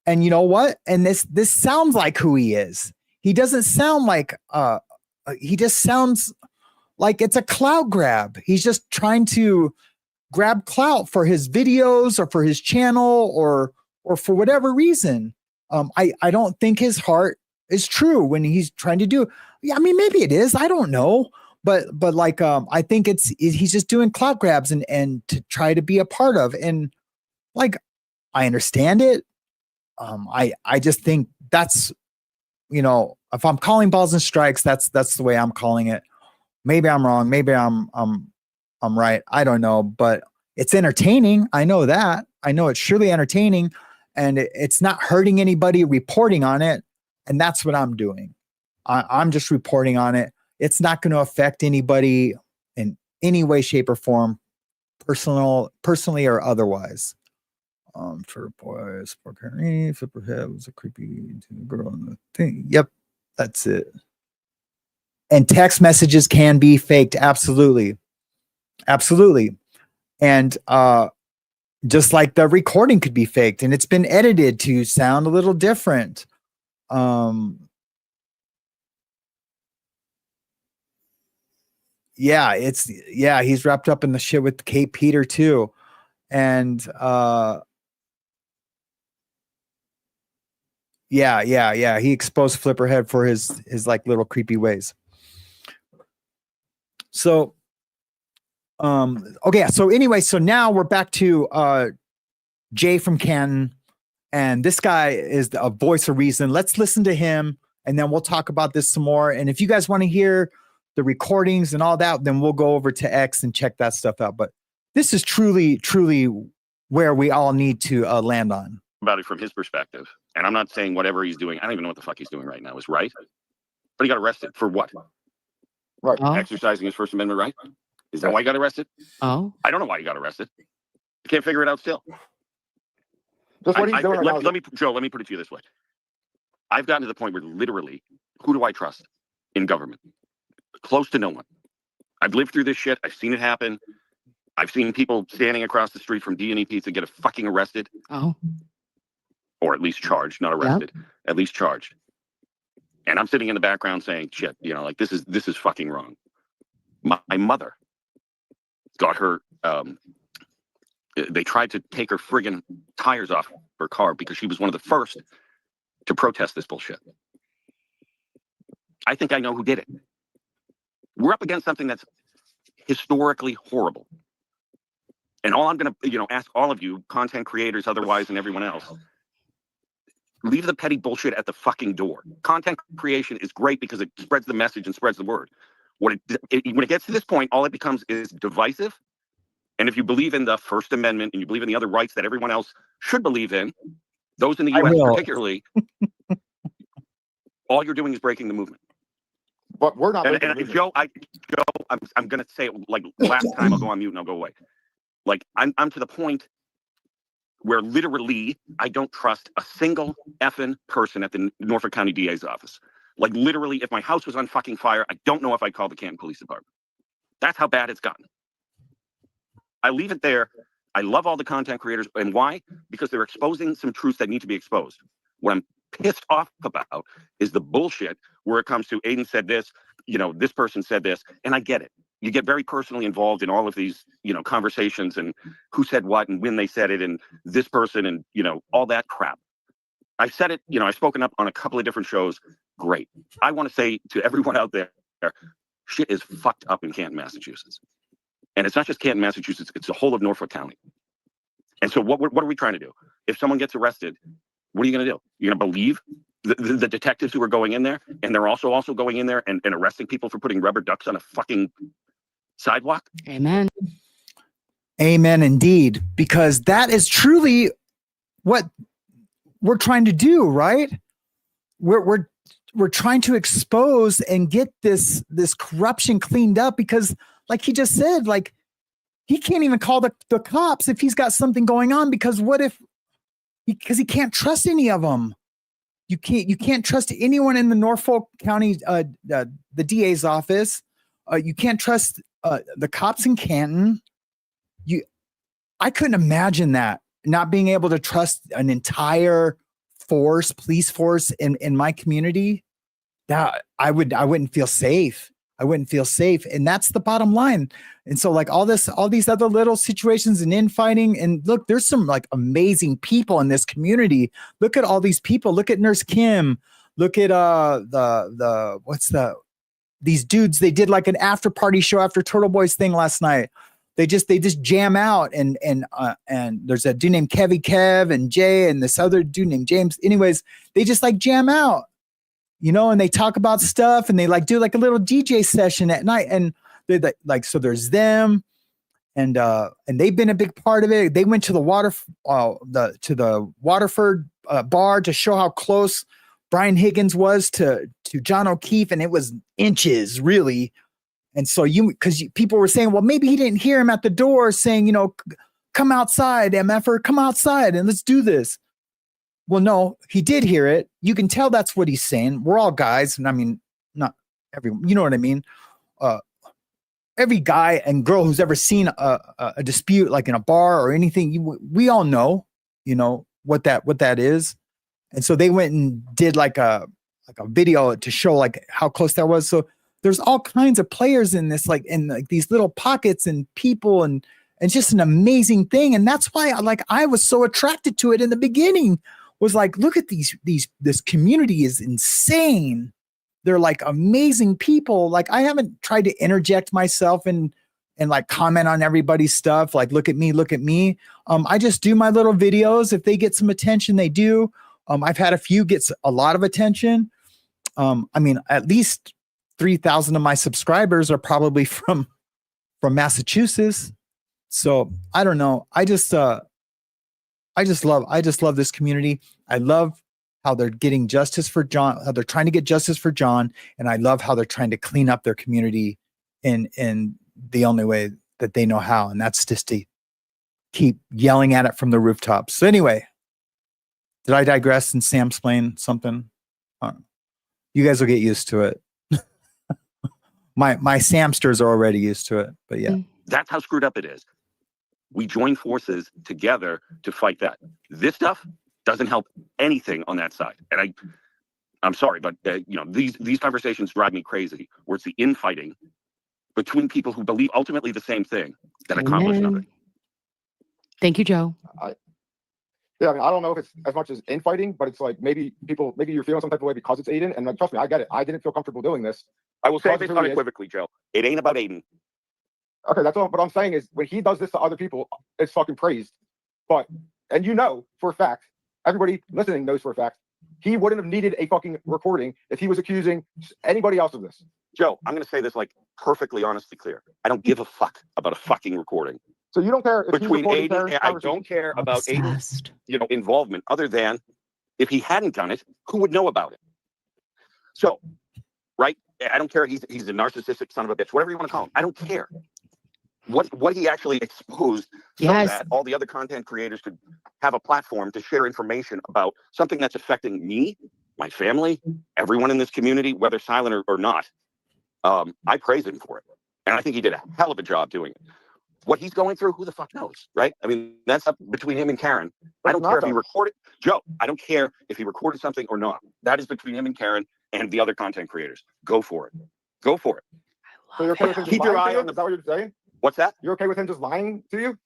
And you know what? And this sounds like who he is. He doesn't sound like, he just sounds like it's a clout grab. He's just trying to grab clout for his videos or for his channel or for whatever reason. I don't think his heart is true when he's trying to do. Yeah, I mean, maybe it is. I don't know. But like, I think he's just doing clout grabs and to try to be a part of. And like, I understand it. I just think that's, if I'm calling balls and strikes, that's the way I'm calling it. Maybe I'm wrong. Maybe I'm right. I don't know, but it's entertaining. I know that. I know it's surely entertaining, and it's not hurting anybody reporting on it. And that's what I'm doing. I'm just reporting on it. It's not going to affect anybody in any way, shape, or form, personally or otherwise. Turtleboy, FlipperHead was a creepy girl in the thing. Yep, that's it. And text messages can be faked. Absolutely. And just like the recording could be faked, and it's been edited to sound a little different. He's wrapped up in the shit with Kate Peter too. And he exposed FlipperHead for his like little creepy ways. So okay, so anyway, so now we're back to Jay from Canton, and this guy is a voice of reason. Let's listen to him, and then we'll talk about this some more. And if you guys want to hear the recordings and all that, then we'll go over to X and check that stuff out. But this is truly where we all need to land on. About it from his perspective. And I'm not saying whatever he's doing, I don't even know what the fuck he's doing right now is right. But he got arrested for what? Right. Oh. Exercising his First Amendment right? Is that why he got arrested? Oh. I don't know why he got arrested. I can't figure it out still. Just what he's doing. Let me put it to you this way. I've gotten to the point where literally, who do I trust in government? Close to no one. I've lived through this shit. I've seen it happen. I've seen people standing across the street from D&E Pizza get fucking arrested. Oh. Or at least charged, not arrested, at least charged. And I'm sitting in the background saying, shit, like this is fucking wrong. My mother got her, they tried to take her friggin' tires off her car because she was one of the first to protest this bullshit. I think I know who did it. We're up against something that's historically horrible. And all I'm going to, ask all of you, content creators, otherwise, and everyone else, leave the petty bullshit at the fucking door. Content creation is great because it spreads the message and spreads the word. When it gets to this point, all it becomes is divisive. And if you believe in the First Amendment and you believe in the other rights that everyone else should believe in, those in the U.S. particularly, all you're doing is breaking the movement. But we're not. And Joe, I'm going to say it like last time. I'll go on mute and I'll go away. Like I'm to the point where literally I don't trust a single effing person at the Norfolk County DA's office. Like literally, if my house was on fucking fire, I don't know if I'd call the Canton Police Department. That's how bad it's gotten. I leave it there. I love all the content creators. And why? Because they're exposing some truths that need to be exposed. What I'm pissed off about is the bullshit where it comes to Aiden said this, this person said this, and I get it. You get very personally involved in all of these, conversations and who said what and when they said it and this person and, all that crap. I said it, I've spoken up on a couple of different shows. Great. I want to say to everyone out there, shit is fucked up in Canton, Massachusetts. And it's not just Canton, Massachusetts, it's the whole of Norfolk County. And so what are we trying to do? If someone gets arrested, What are you going to do? You're going to believe the detectives who are going in there, and they're also going in there and arresting people for putting rubber ducks on a fucking sidewalk? Amen. Amen, indeed, because that is truly what we're trying to do, right? We're trying to expose and get this corruption cleaned up, because, like he just said, like, he can't even call the cops if he's got something going on, because what if, because he can't trust any of them. You can't trust anyone in the Norfolk County, the DA's office. You can't trust the cops in Canton. I couldn't imagine that, not being able to trust an entire police force in my community. That I wouldn't feel safe. I wouldn't feel safe. And that's the bottom line. And so, like, all these other little situations and infighting, and look, there's some like amazing people in this community. Look at all these people. Look at NurseKim. Look at these dudes. They did like an after party show after Turtleboy's thing last night. They just jam out, and there's a dude named Kev and Jay and this other dude named James. Anyways, they just like jam out, and they talk about stuff, and they like do like a little DJ session at night, and they like, so there's them, and they've been a big part of it. They went to the Waterford bar to show how close Brian Higgins was to John O'Keefe, and it was inches, really. And so because people were saying, well, maybe he didn't hear him at the door saying, come outside, MFer, come outside and let's do this. Well, no, he did hear it. You can tell that's what he's saying. We're all guys. And I mean, not everyone, you know what I mean? Every guy and girl who's ever seen a dispute, like in a bar or anything, we all know, what that is. And so they went and did like a video to show like how close that was. So there's all kinds of players in this, like in like these little pockets and people, and it's just an amazing thing. And that's why I was so attracted to it in the beginning, was like, look at this community is insane. They're like amazing people. Like, I haven't tried to interject myself and like comment on everybody's stuff. Like, look at me. I just do my little videos. If they get some attention, they do. I've had a few get a lot of attention. I mean, at least 3,000 of my subscribers are probably from Massachusetts. So I don't know. I just love this community. I love how they're getting justice for John, how they're trying to get justice for John. And I love how they're trying to clean up their community in the only way that they know how. And that's just to keep yelling at it from the rooftops. So anyway, did I digress and Sam-splain something? You guys will get used to it. My Samsters are already used to it, but yeah. That's how screwed up it is. We join forces together to fight that. This stuff doesn't help anything on that side. And I'm sorry, but these conversations drive me crazy, where it's the infighting between people who believe ultimately the same thing that accomplish nothing. Thank you, Joe. Yeah, I mean, I don't know if it's as much as infighting, but it's like maybe you're feeling some type of way because it's Aiden. And like, trust me, I get it. I didn't feel comfortable doing this. I will say this unequivocally, Joe. It ain't about Aiden. Okay, that's all. What I'm saying is, when he does this to other people, it's fucking praised. But, and for a fact, everybody listening knows for a fact, he wouldn't have needed a fucking recording if he was accusing anybody else of this. Joe, I'm going to say this like perfectly honestly clear. I don't give a fuck about a fucking recording. So you don't care if between Aiden, I don't care about Aiden's involvement, other than if he hadn't done it, who would know about it? So, right? I don't care. He's a narcissistic son of a bitch, whatever you want to call him. I don't care. What he actually exposed, so that all the other content creators could have a platform to share information about something that's affecting me, my family, everyone in this community, whether silent or not. I praise him for it. And I think he did a hell of a job doing it. What he's going through, who the fuck knows, right? I mean, that's up between him and Karen. I don't care if he recorded, Joe, I don't care if he recorded something or not. That is between him and Karen and the other content creators. Go for it. Go for it. So you're okay with him just Keep your lying eye to you? on the... Is that what you're saying? What's that? You're okay with him just lying to you?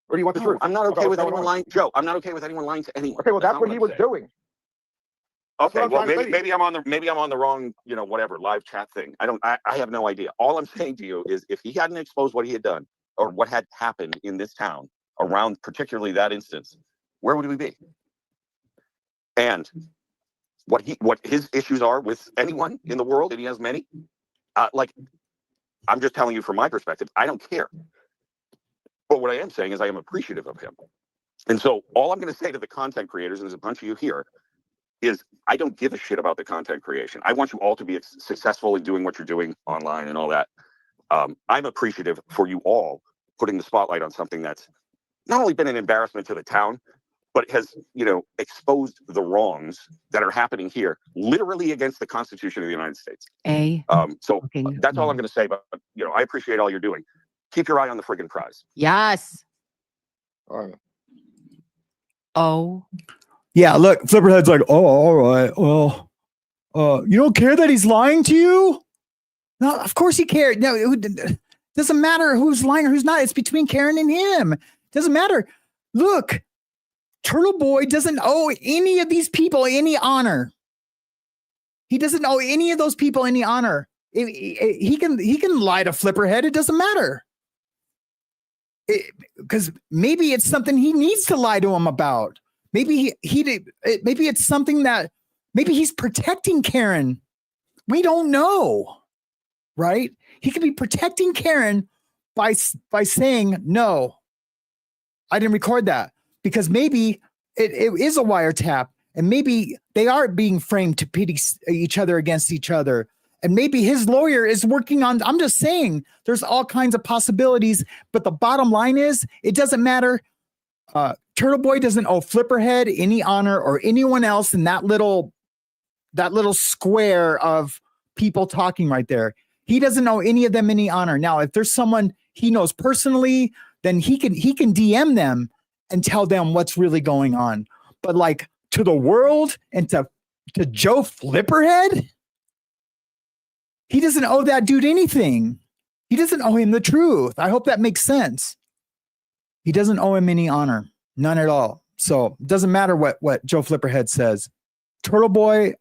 Or do you want the truth? I'm not okay with anyone lying. Joe, I'm not okay with anyone lying to anyone. Okay, well, that's what he was doing. Okay, well, maybe I'm on the wrong, whatever, live chat thing. I have no idea. All I'm saying to you is, if he hadn't exposed what he had done or what had happened in this town around particularly that instance, where would we be? and what his issues are with anyone in the world, and he has many. Like, I'm just telling you from my perspective, I don't care. But what I am saying is I am appreciative of him. And so all I'm going to say to the content creators, and there's a bunch of you here, is I don't give a shit about the content creation. I want you all to be successful in doing what you're doing online and all that. I'm appreciative for you all putting the spotlight on something that's not only been an embarrassment to the town, but has, exposed the wrongs that are happening here, literally against the Constitution of the United States. So that's all I'm going to say. But, I appreciate all you're doing. Keep your eye on the friggin' prize. Yes. All right. Oh. Yeah, look, FlipperHead's like, oh, all right. Well, you don't care that he's lying to you? No, of course he cared. No, it doesn't matter who's lying or who's not. It's between Karen and him. Doesn't matter. Look, Turtleboy doesn't owe any of these people any honor. He doesn't owe any of those people any honor. He can lie to FlipperHead. It doesn't matter. Because maybe it's something he needs to lie to him about. Maybe maybe it's something that maybe he's protecting Karen. We don't know, right? He could be protecting Karen by saying, no, I didn't record that, because maybe it is a wiretap, and maybe they are being framed to pit each other against each other. And maybe his lawyer is working on, I'm just saying, there's all kinds of possibilities, but the bottom line is it doesn't matter. Turtleboy doesn't owe FlipperHead any honor or anyone else in that little square of people talking right there. He doesn't owe any of them any honor. Now, if there's someone he knows personally, then he can DM them and tell them what's really going on. But like to the world and to Joe FlipperHead, he doesn't owe that dude anything. He doesn't owe him the truth. I hope that makes sense. He doesn't owe him any honor. None at all. So it doesn't matter what Joe FlipperHead says. Turtleboy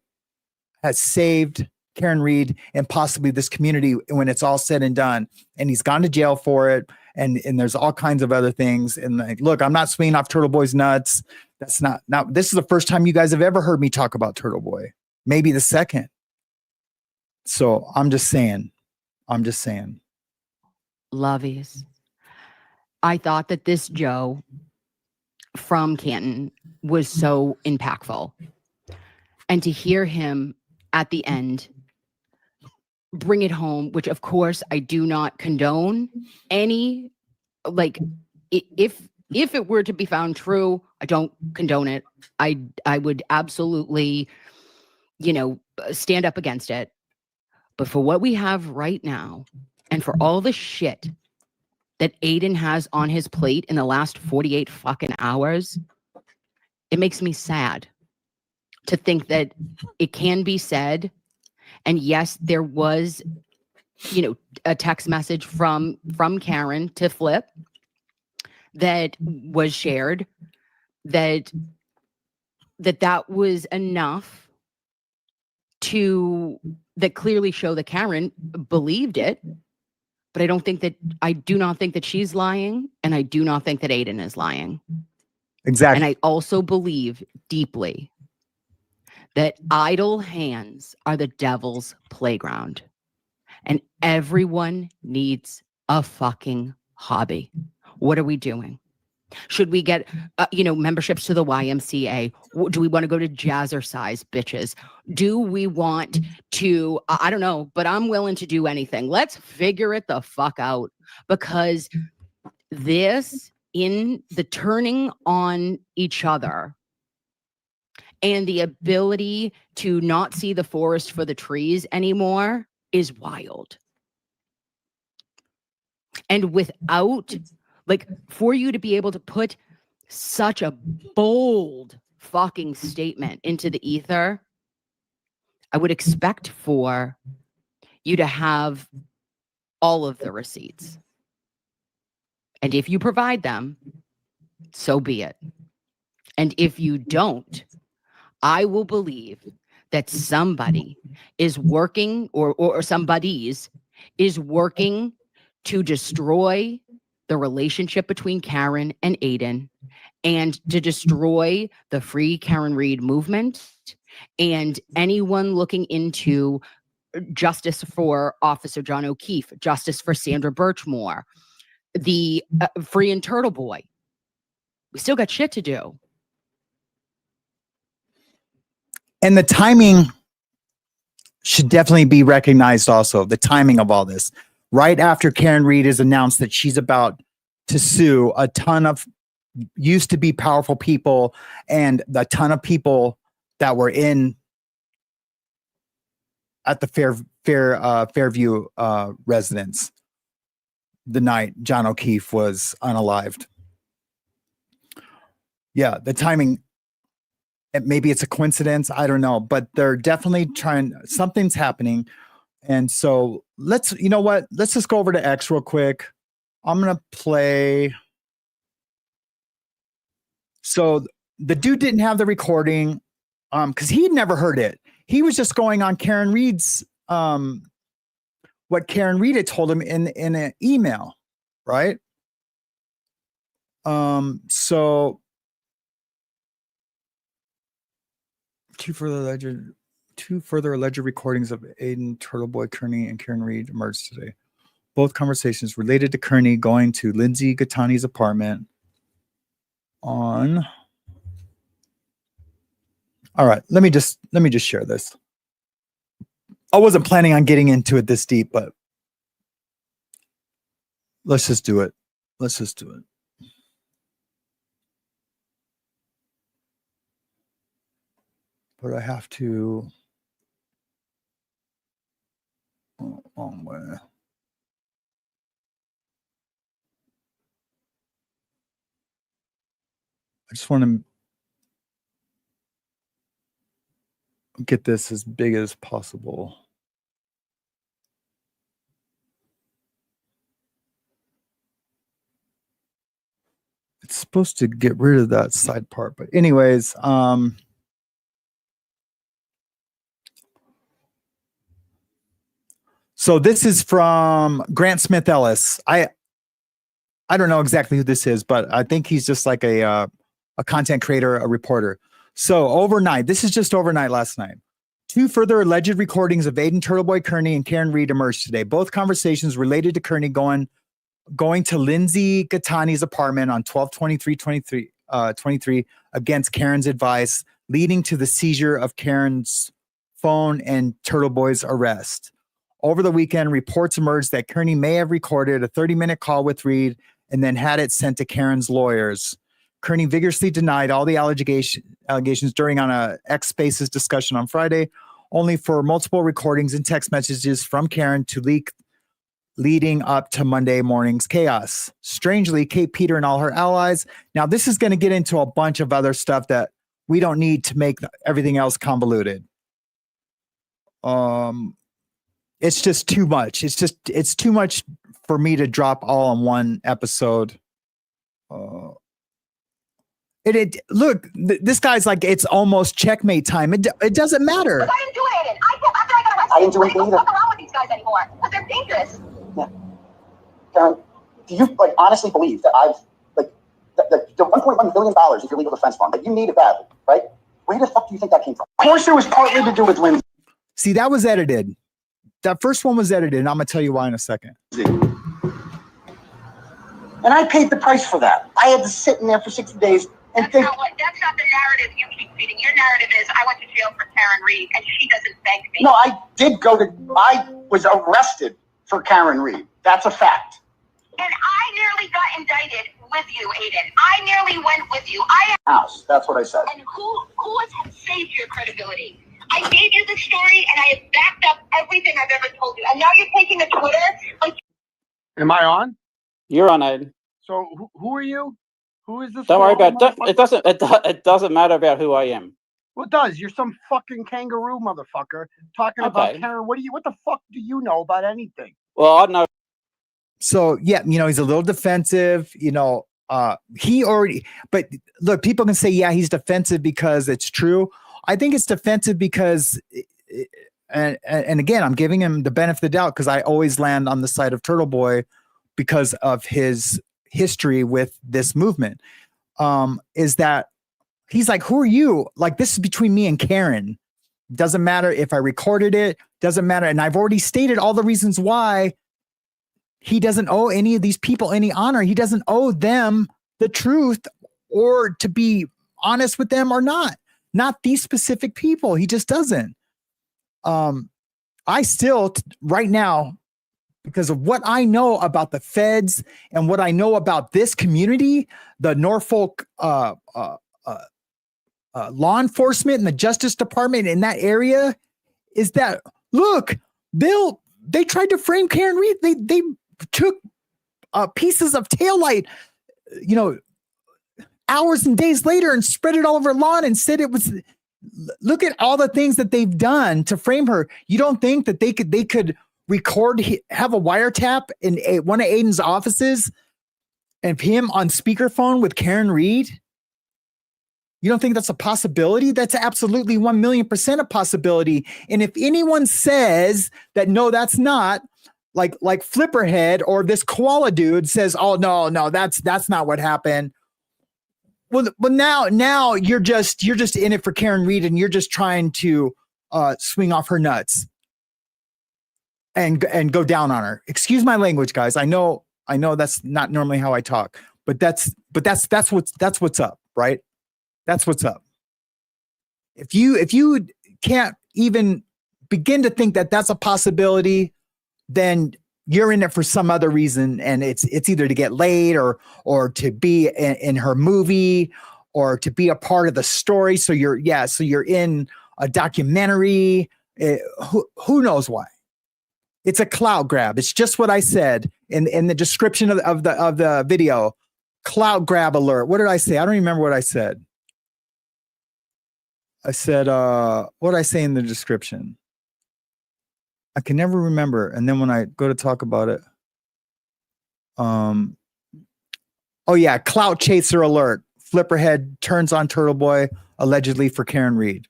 has saved Karen Reed and possibly this community when it's all said and done. And he's gone to jail for it. And there's all kinds of other things. And like, look, I'm not swinging off Turtleboy's nuts. That's not. Now, this is the first time you guys have ever heard me talk about Turtleboy. Maybe the second. So I'm just saying. Lovies. I thought that this Joe from Canton was so impactful. And to hear him at the end bring it home, which of course I do not condone any, like, if it were to be found true, I don't condone it. I would absolutely, stand up against it. But for what we have right now, and for all the shit that Aiden has on his plate in the last 48 fucking hours, it makes me sad to think that it can be said. And yes, there was, a text message from Karen to Flip that was shared, that was enough that clearly show that Karen believed it. But I do not think that she's lying, and I do not think that Aiden is lying. Exactly. And I also believe deeply that idle hands are the devil's playground, and everyone needs a fucking hobby. What are we doing? Should we get, memberships to the YMCA? Do we want to go to Jazzercise, bitches? Do we want to, I don't know, but I'm willing to do anything. Let's figure it the fuck out, because this, in the turning on each other and the ability to not see the forest for the trees anymore, is wild. And without, for you to be able to put such a bold fucking statement into the ether, I would expect for you to have all of the receipts. And if you provide them, so be it. And if you don't, I will believe that somebody is working, or somebody's is working to destroy the relationship between Karen and Aiden, and to destroy the Free Karen Reed movement and anyone looking into justice for Officer John O'Keefe, justice for Sandra Birchmore, the Free and Turtleboy. We still got shit to do. And the timing should definitely be recognized also, the timing of all this. Right after Karen Reed has announced that she's about to sue a ton of used to be powerful people and a ton of people that were in at the Fairview residence the night John O'Keefe was unalived. Yeah, the timing, maybe it's a coincidence, I don't know, but they're definitely trying, something's happening. And so let's, you know what, let's just go over to X real quick. I'm going to play. So the dude didn't have the recording because he'd never heard it. He was just going on Karen Reed's, what Karen Reed had told him in an email, right? So two further alleged recordings of Aiden, Turtleboy, Kearney, and Karen Reed emerged today. Both conversations related to Kearney going to Lindsay Gattani's apartment on. All right, let me just share this. I wasn't planning on getting into it this deep, but let's just do it. Let's just do it. But I have to. Oh, wrong way. I just want to get this as big as possible. It's supposed to get rid of that side part, but anyways, so this is from Grant Smith Ellis. I don't know exactly who this is, but I think he's just like a content creator, a reporter. So overnight, this is just overnight last night. Two further alleged recordings of Aiden Turtleboy Kearney and Karen Reed emerged today. Both conversations related to Kearney going to Lindsay Gattani's apartment on 12/23/23 against Karen's advice, leading to the seizure of Karen's phone and Turtleboy's arrest. Over the weekend, reports emerged that Kearney may have recorded a 30-minute call with Reed and then had it sent to Karen's lawyers. Kearney vigorously denied all the allegations during on a X Spaces discussion on Friday, only for multiple recordings and text messages from Karen to leak leading up to Monday morning's chaos. Strangely, Kate Peter and all her allies. Now, this is going to get into a bunch of other stuff that we don't need to make everything else convoluted. It's just too much. It's too much for me to drop all in one episode. Look, this guy's like, it's almost checkmate time. It doesn't matter. I didn't do it, Aiden. I didn't do anything either. What's wrong with these guys anymore? But they're dangerous. Yeah. Karen, do you honestly believe that I've the $1.1 million is your legal defense fund that you needed badly, right? Where the fuck do you think that came from? Of course, it was partly to do with Lindsay. See, that was edited. That first one was edited, and I'm gonna tell you why in a second. And I paid the price for that. I had to sit in there for 60 days and that's not the narrative you keep feeding. Your narrative is, I went to jail for Karen Reed, and she doesn't thank me. No, I was arrested for Karen Reed. That's a fact. And I nearly got indicted with you, Aiden. I nearly went with you. House. That's what I said. And who has saved your credibility? I gave you the story, and I have backed up everything I've ever told you. And now you're taking to Twitter. Am I on? You're on, Aiden. So who are you? Who is this? Don't worry about it. It doesn't matter about who I am. Well, it does. You're some fucking kangaroo motherfucker talking about Karen. What the fuck do you know about anything? Well, I know. So yeah, he's a little defensive. He already. But look, people can say, yeah, he's defensive because it's true. I think it's defensive because, and again, I'm giving him the benefit of the doubt because I always land on the side of Turtleboy because of his history with this movement. is that he's like, who are you? Like, this is between me and Karen. Doesn't matter if I recorded it, doesn't matter. And I've already stated all the reasons why he doesn't owe any of these people any honor. He doesn't owe them the truth or to be honest with them or not these specific people. He just doesn't. I still right now, because of what I know about the feds and what I know about this community, the Norfolk law enforcement and the Justice Department in that area, is that, look, they tried to frame Karen Reed. They took pieces of taillight, hours and days later and spread it all over lawn and said it was, look at all the things that they've done to frame her. You don't think that they could record, have a wiretap in one of Aiden's offices and him on speakerphone with Karen Reed? You don't think that's a possibility? That's absolutely 1,000,000% a possibility. And if anyone says that, no, that's not, like FlipperHead or this koala dude says, oh, no, that's not what happened. Well, now you're just in it for Karen Reed, and you're just trying to swing off her nuts and go down on her. Excuse my language, guys. I know that's not normally how I talk, but that's what's up, right? That's what's up. If you can't even begin to think that that's a possibility, then you're in it for some other reason, and it's either to get laid or to be in her movie or to be a part of the story. So you're in a documentary. Who knows why? It's a clout grab. It's just what I said in the description of the video. Clout grab alert. What did I say? I don't remember what I said. I said, what did I say in the description? I can never remember. And then when I go to talk about it, oh yeah, clout chaser alert. FlipperHead turns on Turtleboy allegedly for Karen Reed.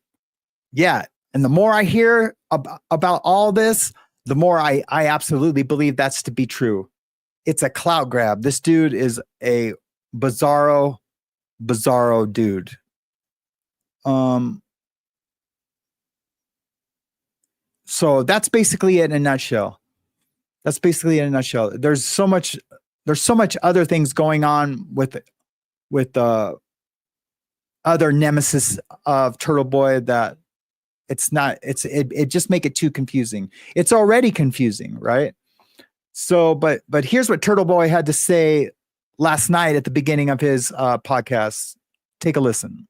Yeah, and the more I hear about all this, the more I absolutely believe that's to be true. It's a clout grab. This dude is a bizarro dude. So that's basically it in a nutshell. There's so much other things going on with other nemesis of Turtleboy that it just make it too confusing. It's already confusing, right? So, but here's what Turtleboy had to say last night at the beginning of his podcast. Take a listen.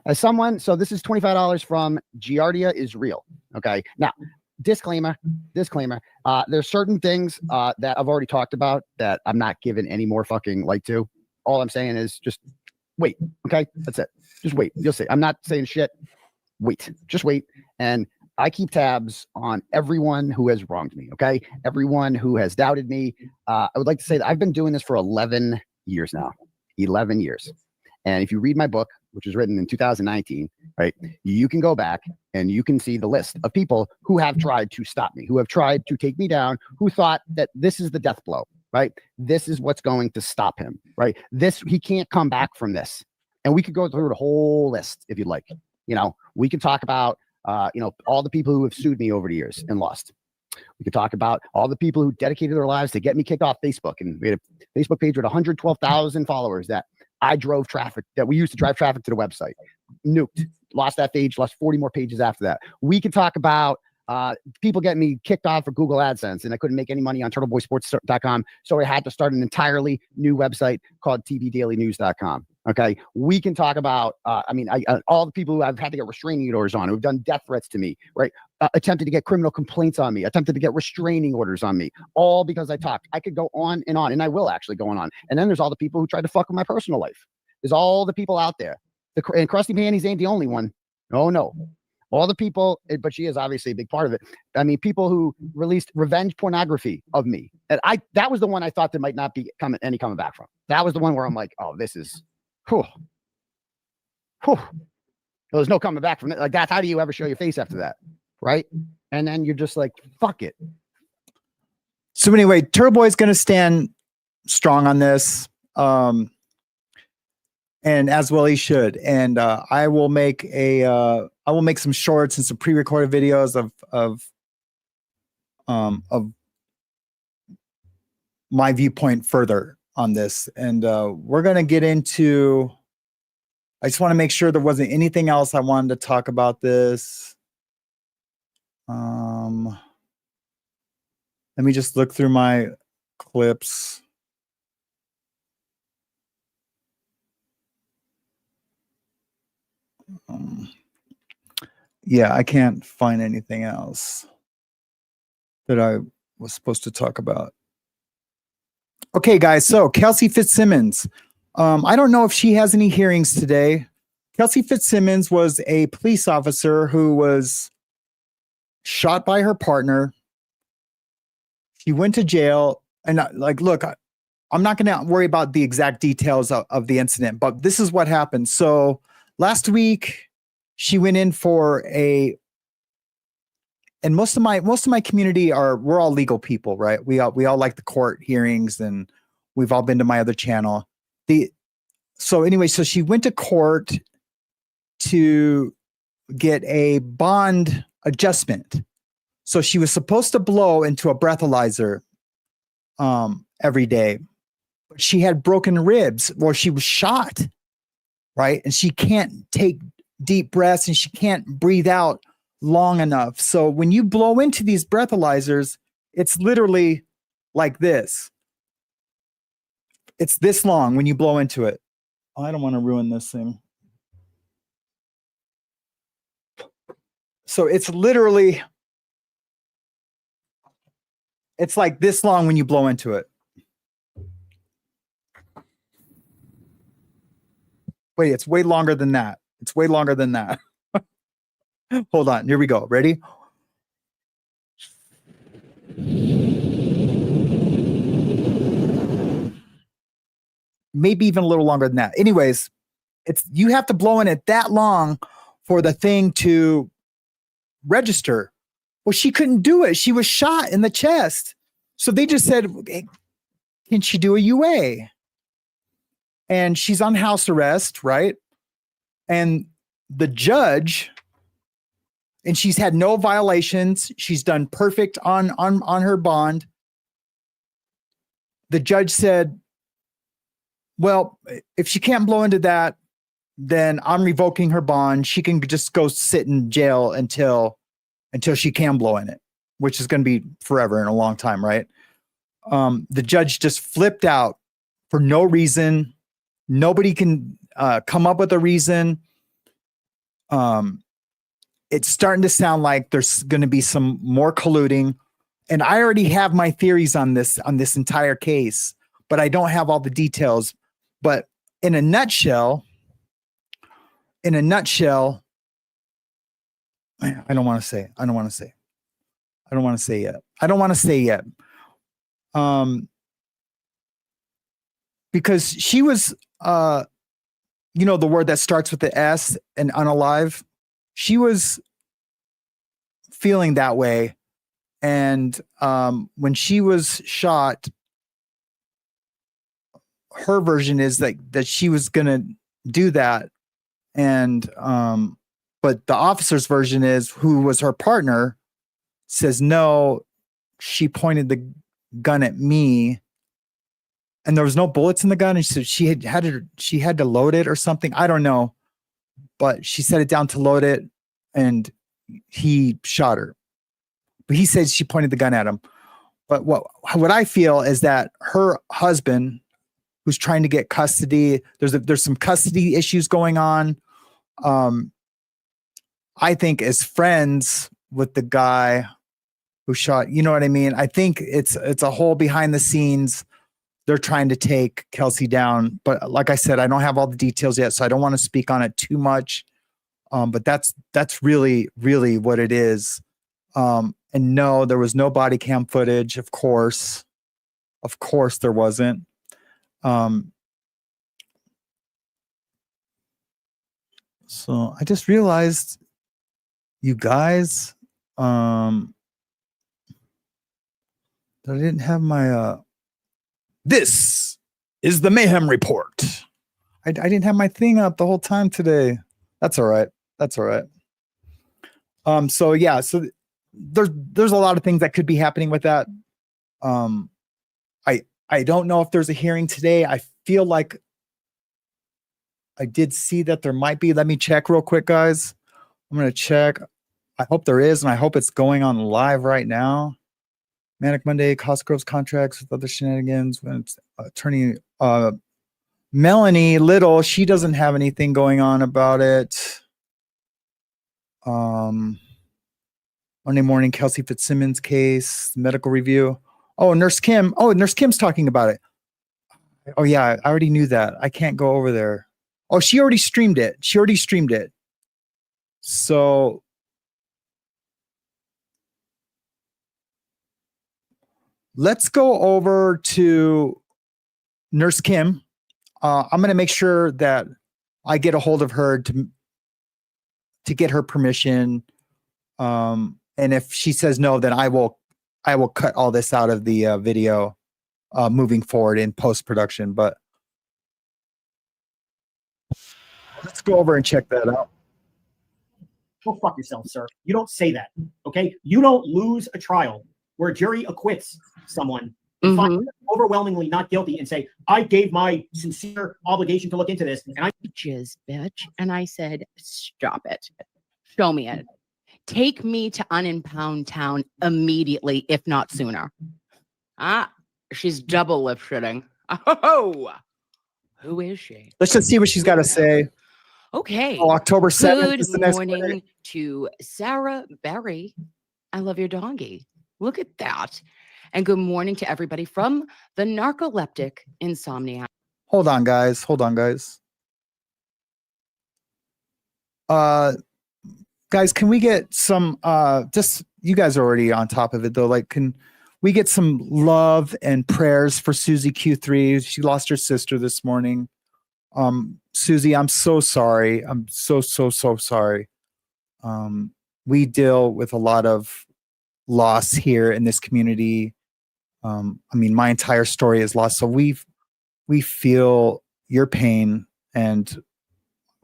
As someone, so this is $25 from Giardia is real. Okay. Now, disclaimer. There's certain things that I've already talked about that I'm not giving any more fucking light to. All I'm saying is just wait. Okay. That's it. Just wait. You'll see. I'm not saying shit. Wait. Just wait. And I keep tabs on everyone who has wronged me. Okay. Everyone who has doubted me. I would like to say that I've been doing this for 11 years now. 11 years. And if you read my book, which was written in 2019, right, you can go back and you can see the list of people who have tried to stop me, who have tried to take me down, who thought that this is the death blow, right? This is what's going to stop him, right? He can't come back from this. And we could go through the whole list if you'd like. We could talk about, all the people who have sued me over the years and lost. We could talk about all the people who dedicated their lives to get me kicked off Facebook. And we had a Facebook page with 112,000 followers that we used to drive traffic to the website. Nuked, lost that page, lost 40 more pages after that. We could talk about people getting me kicked off for Google AdSense, and I couldn't make any money on turtleboysports.com. So I had to start an entirely new website called tvdailynews.com. Okay. We can talk about, all the people who I've had to get restraining orders on, who've done death threats to me, right? Attempted to get criminal complaints on me, attempted to get restraining orders on me, all because I talked. I could go on, and I will actually go on. And then there's all the people who tried to fuck with my personal life. There's all the people out there. And Krusty Panties ain't the only one. Oh, no. All the people, but she is obviously a big part of it. I mean, people who released revenge pornography of me. And that was the one I thought there might not be any coming back from. That was the one where I'm like, oh, this is, whew. There's no coming back from it. Like, that's how do you ever show your face after that? Right. And then you're just like, fuck it. So anyway, Turtleboy is going to stand strong on this. And as well he should. And I will make some shorts and some pre-recorded videos of my viewpoint further on this. And we're going to get into, I just want to make sure there wasn't anything else I wanted to talk about this. Let me just look through my clips. Yeah, I can't find anything else that I was supposed to talk about. Okay, guys. So Kelsey Fitz Simmons. I don't know if she has any hearings today. Kelsey Fitz Simmons was a police officer who was shot by her partner. She went to jail. And look, I'm not going to worry about the exact details of the incident, but this is what happened. So last week, she went in for and most of my community we're all legal people, right? We all like the court hearings, and we've all been to my other channel. So she went to court to get a bond adjustment. So she was supposed to blow into a breathalyzer every day, but she had broken ribs, or she was shot, right? And she can't take deep breaths, and she can't breathe out long enough. So when you blow into these breathalyzers, it's literally like this. It's this long when you blow into it. Oh, I don't want to ruin this thing. So it's literally, it's like this long when you blow into it. Wait, it's way longer than that. It's way longer than that. Hold on. Here we go. Ready? Maybe even a little longer than that. Anyways, you have to blow in it that long for the thing to register. Well, she couldn't do it. She was shot in the chest. So they just said, hey, can she do a UA? And she's on house arrest, right? And the judge, and she's had no violations. She's done perfect on her bond. The judge said, well, if she can't blow into that, then I'm revoking her bond. She can just go sit in jail until she can blow in it, which is going to be forever and a long time, right? The judge just flipped out for no reason. Nobody can come up with a reason. It's starting to sound like there's going to be some more colluding, and I already have my theories on this entire case, but I don't have all the details. But in a nutshell, I don't want to say yet. Because she was, the word that starts with the S and unalive. She was feeling that way. And when she was shot, her version is that she was going to do that. And, but the officer's version is, who was her partner, says, no, she pointed the gun at me and there was no bullets in the gun. And she said she had to load it or something. I don't know, but she set it down to load it and he shot her. But he said she pointed the gun at him. But what I feel is that her husband, who's trying to get custody, there's some custody issues going on. I think as friends with the guy who shot, you know what I mean? I think it's a whole behind the scenes. They're trying to take Kelsey down. But like I said, I don't have all the details yet, so I don't want to speak on it too much. But that's really, really what it is. And no, there was no body cam footage, of course. Of course there wasn't. So I just realized, you guys, there's I didn't have my this is the mayhem report. I didn't have my thing up the whole time today. That's all right. That's all right. So yeah, so there's a lot of things that could be happening with that. I don't know if there's a hearing today. I feel like I did see that there might be. Let me check real quick, guys. I'm going to check. I hope there is, and I hope it's going on live right now. Manic Monday, Cosgrove's contracts with other shenanigans. When it's attorney Melanie Little, she doesn't have anything going on about it. Monday morning, Kelsey Fitz Simmons case, medical review. Oh, NurseKim. Oh, NurseKim's talking about it. Oh, yeah, I already knew that. I can't go over there. Oh, she already streamed it. She already streamed it. So let's go over to NurseKim. I'm going to make sure that I get a hold of her to get her permission. And if she says no, then I will cut all this out of the video moving forward in post-production. But let's go over and check that out. Go fuck yourself, sir. You don't say that, okay? You don't lose a trial where a jury acquits someone, find overwhelmingly not guilty, and say, I gave my sincere obligation to look into this, and I jizz, bitch. And I said, stop it. Show me it. Take me to Unimpound Town immediately, if not sooner. She's double lip shitting. Oh, who is she? Let's just see what she's got to say. Okay. Oh, October 7th is the next morning to Sarah Berry. I love your doggy. Look at that. And good morning to everybody from the Narcoleptic Insomnia. Hold on, guys. Hold on, guys. Guys, can we get some just, you guys are already on top of it though. Like, can we get some love and prayers for Susie Q3? She lost her sister this morning. Susie, I'm so sorry. I'm so sorry. We deal with a lot of loss here in this community. I mean, my entire story is lost. So we feel your pain, and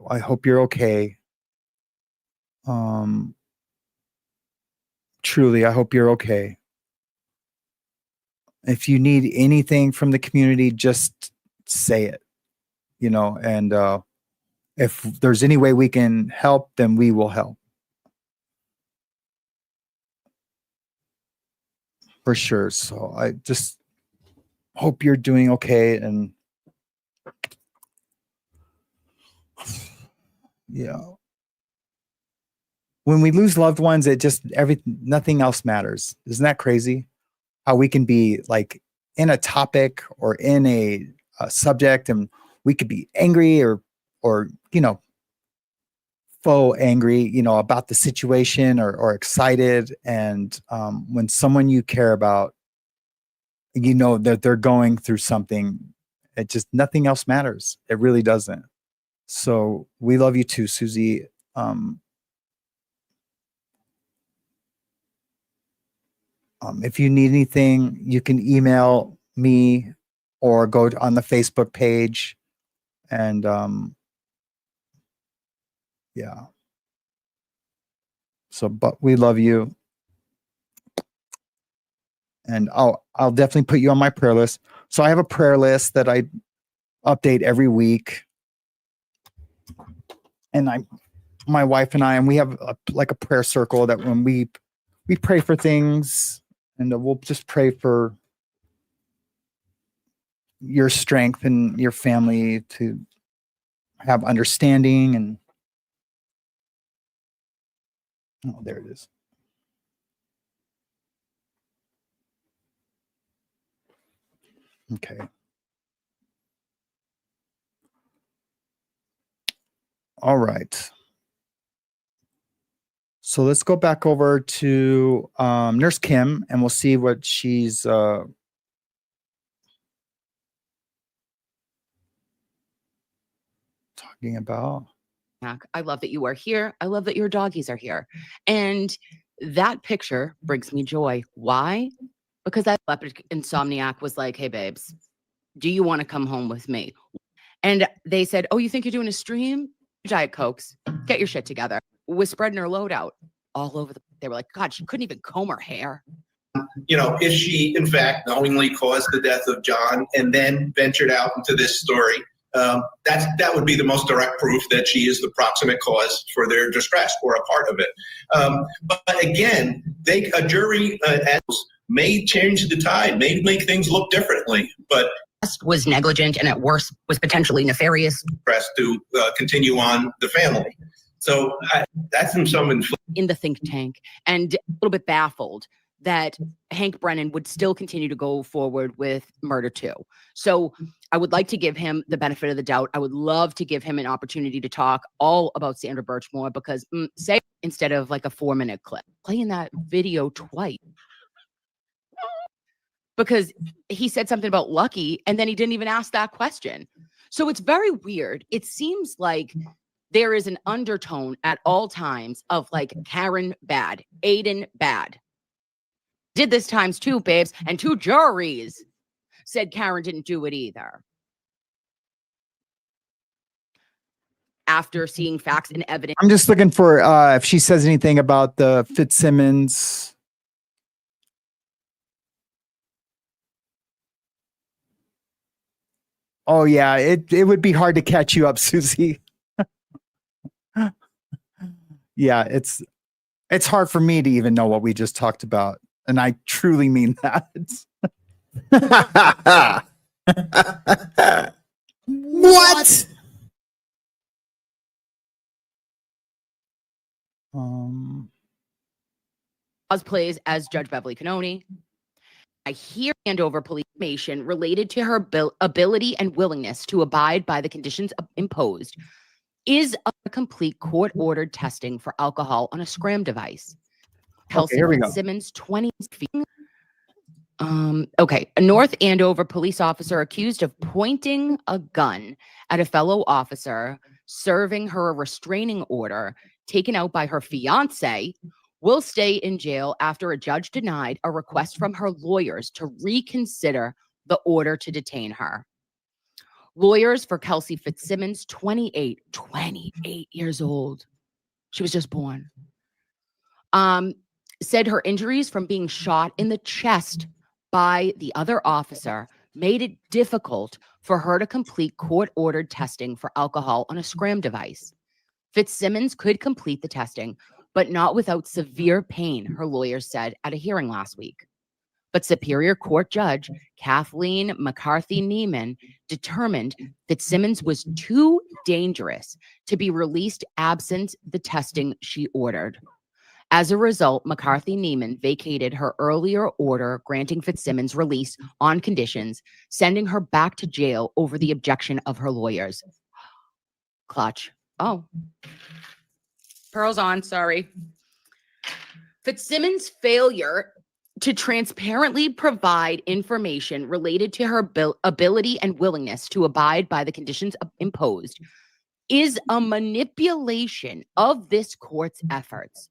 I hope you're okay. Truly, I hope you're okay. If you need anything from the community, just say it, you know, and if there's any way we can help, then we will help. For sure. So I just hope you're doing okay. And yeah, when we lose loved ones, it just nothing else matters. Isn't that crazy? How we can be like in a topic or in a subject, and we could be angry or you know, faux angry, you know, about the situation or excited. And when someone you care about, you know, that they're going through something, it just, nothing else matters. It really doesn't. So we love you too, Susie. If you need anything, you can email me or go on the Facebook page. And yeah. So, but we love you. And I'll definitely put you on my prayer list. So I have a prayer list that I update every week. And my wife and I, and we have like a prayer circle that when we pray for things, and we'll just pray for your strength and your family to have understanding. And oh, there it is. Okay. All right. So let's go back over to NurseKim, and we'll see what she's talking about. I love that you are here. I love that your doggies are here. And that picture brings me joy. Why? because that epileptic insomniac was like, hey, babes, do you want to come home with me? And they said, oh, you think you're doing a stream? Diet Cokes, get your shit together. Was spreading her load out all over they were like, God, she couldn't even comb her hair. You know, if she in fact knowingly caused the death of John and then ventured out into this story, that would be the most direct proof that she is the proximate cause for their distress or a part of it. But again, a jury may change the tide, may make things look differently, but was negligent and at worst was potentially nefarious. Press to continue on the family. So that's in the think tank, and a little bit baffled that Hank Brennan would still continue to go forward with Murder 2. So I would like to give him the benefit of the doubt. I would love to give him an opportunity to talk all about Sandra Birchmore, because say instead of like a 4-minute clip, playing that video twice. Because he said something about Lucky and then he didn't even ask that question. So it's very weird. It seems like there is an undertone at all times of like Karen bad, Aiden bad. Did this times 2, babes, and 2 juries said Karen didn't do it either. After seeing facts and evidence. I'm just looking for if she says anything about the Fitzsimmons. Oh yeah, it would be hard to catch you up, Susie. Yeah, it's hard for me to even know what we just talked about, and I truly mean that. What? Plays as Judge Beverly Cannoni. I hear hand over police information related to her ability and willingness to abide by the conditions imposed is a complete court-ordered testing for alcohol on a scram device. Kelsey Fitz Simmons, 20 feet. Okay, a North Andover police officer accused of pointing a gun at a fellow officer serving her a restraining order taken out by her fiance will stay in jail after a judge denied a request from her lawyers to reconsider the order to detain her. Lawyers for Kelsey Fitz Simmons, 28 years old. She was just born. Said her injuries from being shot in the chest by the other officer made it difficult for her to complete court-ordered testing for alcohol on a scram device. Fitzsimmons could complete the testing, but not without severe pain, her lawyers said at a hearing last week. But Superior Court Judge Kathleen McCarthy-Neiman determined Fitzsimmons was too dangerous to be released absent the testing she ordered. As a result, McCarthy-Neiman vacated her earlier order granting Fitzsimmons release on conditions, sending her back to jail over the objection of her lawyers. Clutch. Oh. Pearl's on, sorry. Fitzsimmons' failure to transparently provide information related to her ability and willingness to abide by the conditions imposed is a manipulation of this court's efforts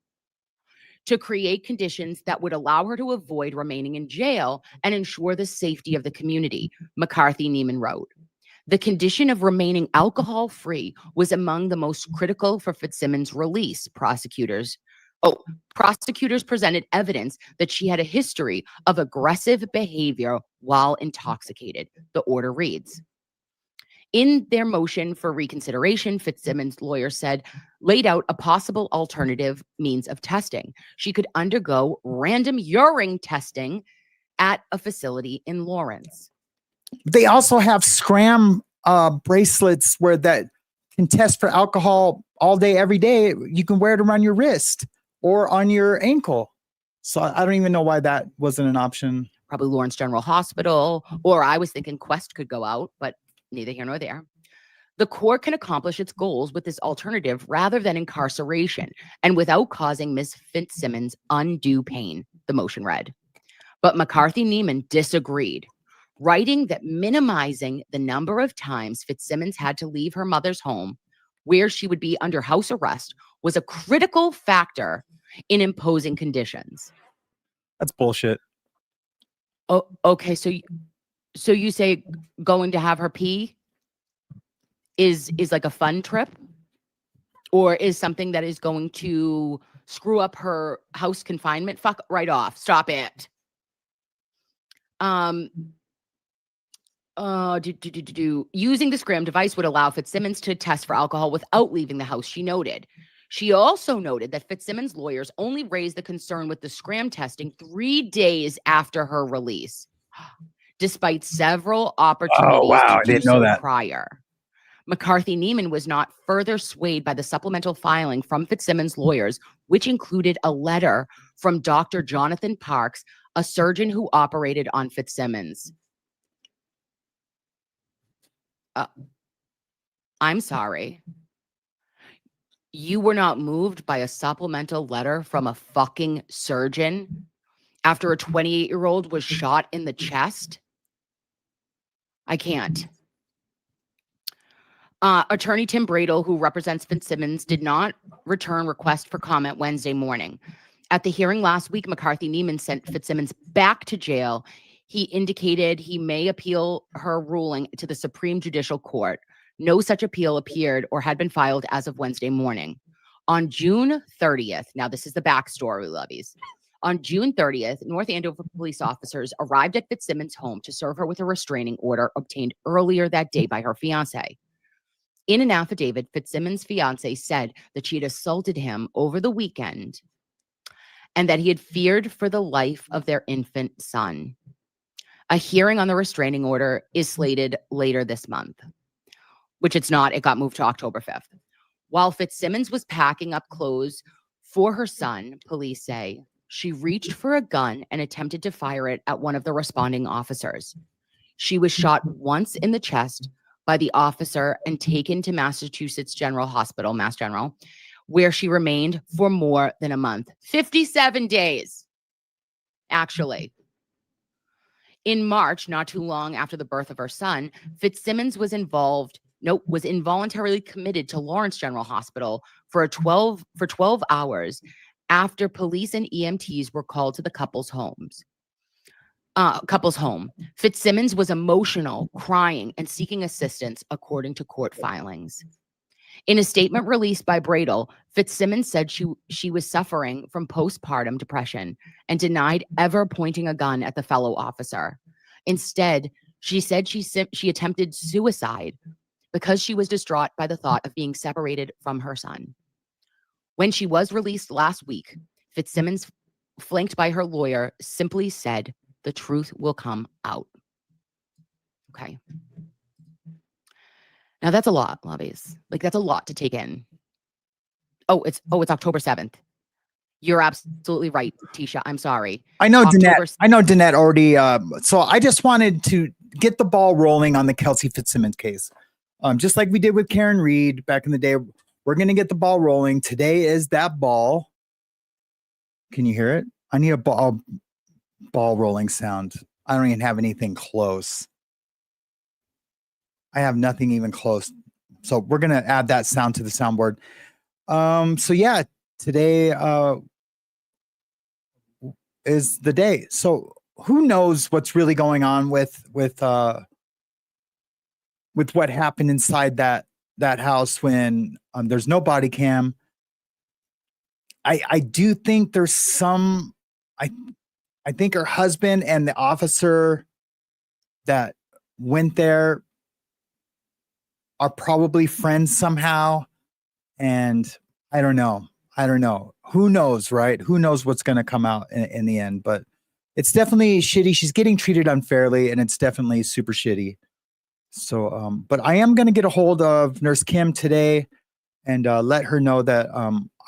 to create conditions that would allow her to avoid remaining in jail and ensure the safety of the community, McCarthy-Neiman wrote. The condition of remaining alcohol-free was among the most critical for Fitzsimmons' release, prosecutors presented evidence that she had a history of aggressive behavior while intoxicated, the order reads. In their motion for reconsideration, Fitzsimmons' lawyer laid out a possible alternative means of testing. She could undergo random urine testing at a facility in Lawrence. They also have scram bracelets where that can test for alcohol all day, every day. You can wear it around your wrist or on your ankle. So I don't even know why that wasn't an option. Probably Lawrence General Hospital, or I was thinking Quest could go out, but neither here nor there. The court can accomplish its goals with this alternative rather than incarceration and without causing Ms. Fitzsimmons undue pain, the motion read. But McCarthy-Neiman disagreed, writing that minimizing the number of times Fitzsimmons had to leave her mother's home, where she would be under house arrest, was a critical factor in imposing conditions. That's bullshit. Oh, okay. So you say going to have her pee is like a fun trip, or is something that is going to screw up her house confinement? Fuck right off. Stop it. Using the Scram device would allow Fitzsimmons to test for alcohol without leaving the house, she noted. She also noted that Fitzsimmons' lawyers only raised the concern with the Scram testing 3 days after her release, despite several opportunities to do so prior. McCarthy Neiman was not further swayed by the supplemental filing from Fitzsimmons' lawyers, which included a letter from Dr. Jonathan Parks, a surgeon who operated on Fitzsimmons. I'm sorry. You were not moved by a supplemental letter from a fucking surgeon after a 28-year-old was shot in the chest? I can't. Attorney Tim Bradel, who represents Fitzsimmons, did not return request for comment Wednesday morning. At the hearing last week, McCarthy Neiman sent Fitzsimmons back to jail. He indicated he may appeal her ruling to the Supreme Judicial Court. No such appeal appeared or had been filed as of Wednesday morning. On June 30th, now this is the backstory, lovies. On June 30th, North Andover police officers arrived at Fitzsimmons' home to serve her with a restraining order obtained earlier that day by her fiancé. In an affidavit, Fitzsimmons' fiancé said that she had assaulted him over the weekend and that he had feared for the life of their infant son. A hearing on the restraining order is slated later this month, which it's not. It got moved to October 5th. While Fitzsimmons was packing up clothes for her son, police say, she reached for a gun and attempted to fire it at one of the responding officers. She was shot once in the chest by the officer and taken to Massachusetts General Hospital, Mass General, where she remained for more than a month. 57 days, actually. In March, not too long after the birth of her son, Fitzsimmons was involuntarily committed to Lawrence General Hospital for 12 hours after police and EMTs were called to the couple's home. Fitzsimmons was emotional, crying, and seeking assistance, according to court filings. In a statement released by Bradel, Fitzsimmons said she was suffering from postpartum depression and denied ever pointing a gun at the fellow officer. Instead, she said she attempted suicide because she was distraught by the thought of being separated from her son. When she was released last week, Fitzsimmons, flanked by her lawyer, simply said, "The truth will come out." Okay. Now that's a lot, lovies. Like, that's a lot to take in. It's October 7th. You're absolutely right, Tisha. I'm sorry. I know Danette already. So I just wanted to get the ball rolling on the Kelsey Fitz Simmons case. Just like we did with Karen Reed back in the day, we're going to get the ball rolling. Today is that ball. Can you hear it? I need a ball rolling sound. I don't even have anything close. I have nothing even close. So we're going to add that sound to the soundboard. So yeah, today is the day. So who knows what's really going on with what happened inside that house when there's no body cam. I do think there's some, I think her husband and the officer that went there are probably friends somehow. And I don't know. Who knows, right? Who knows what's going to come out in the end, but it's definitely shitty. She's getting treated unfairly and it's definitely super shitty. So, but I am going to get a hold of NurseKim today and let her know that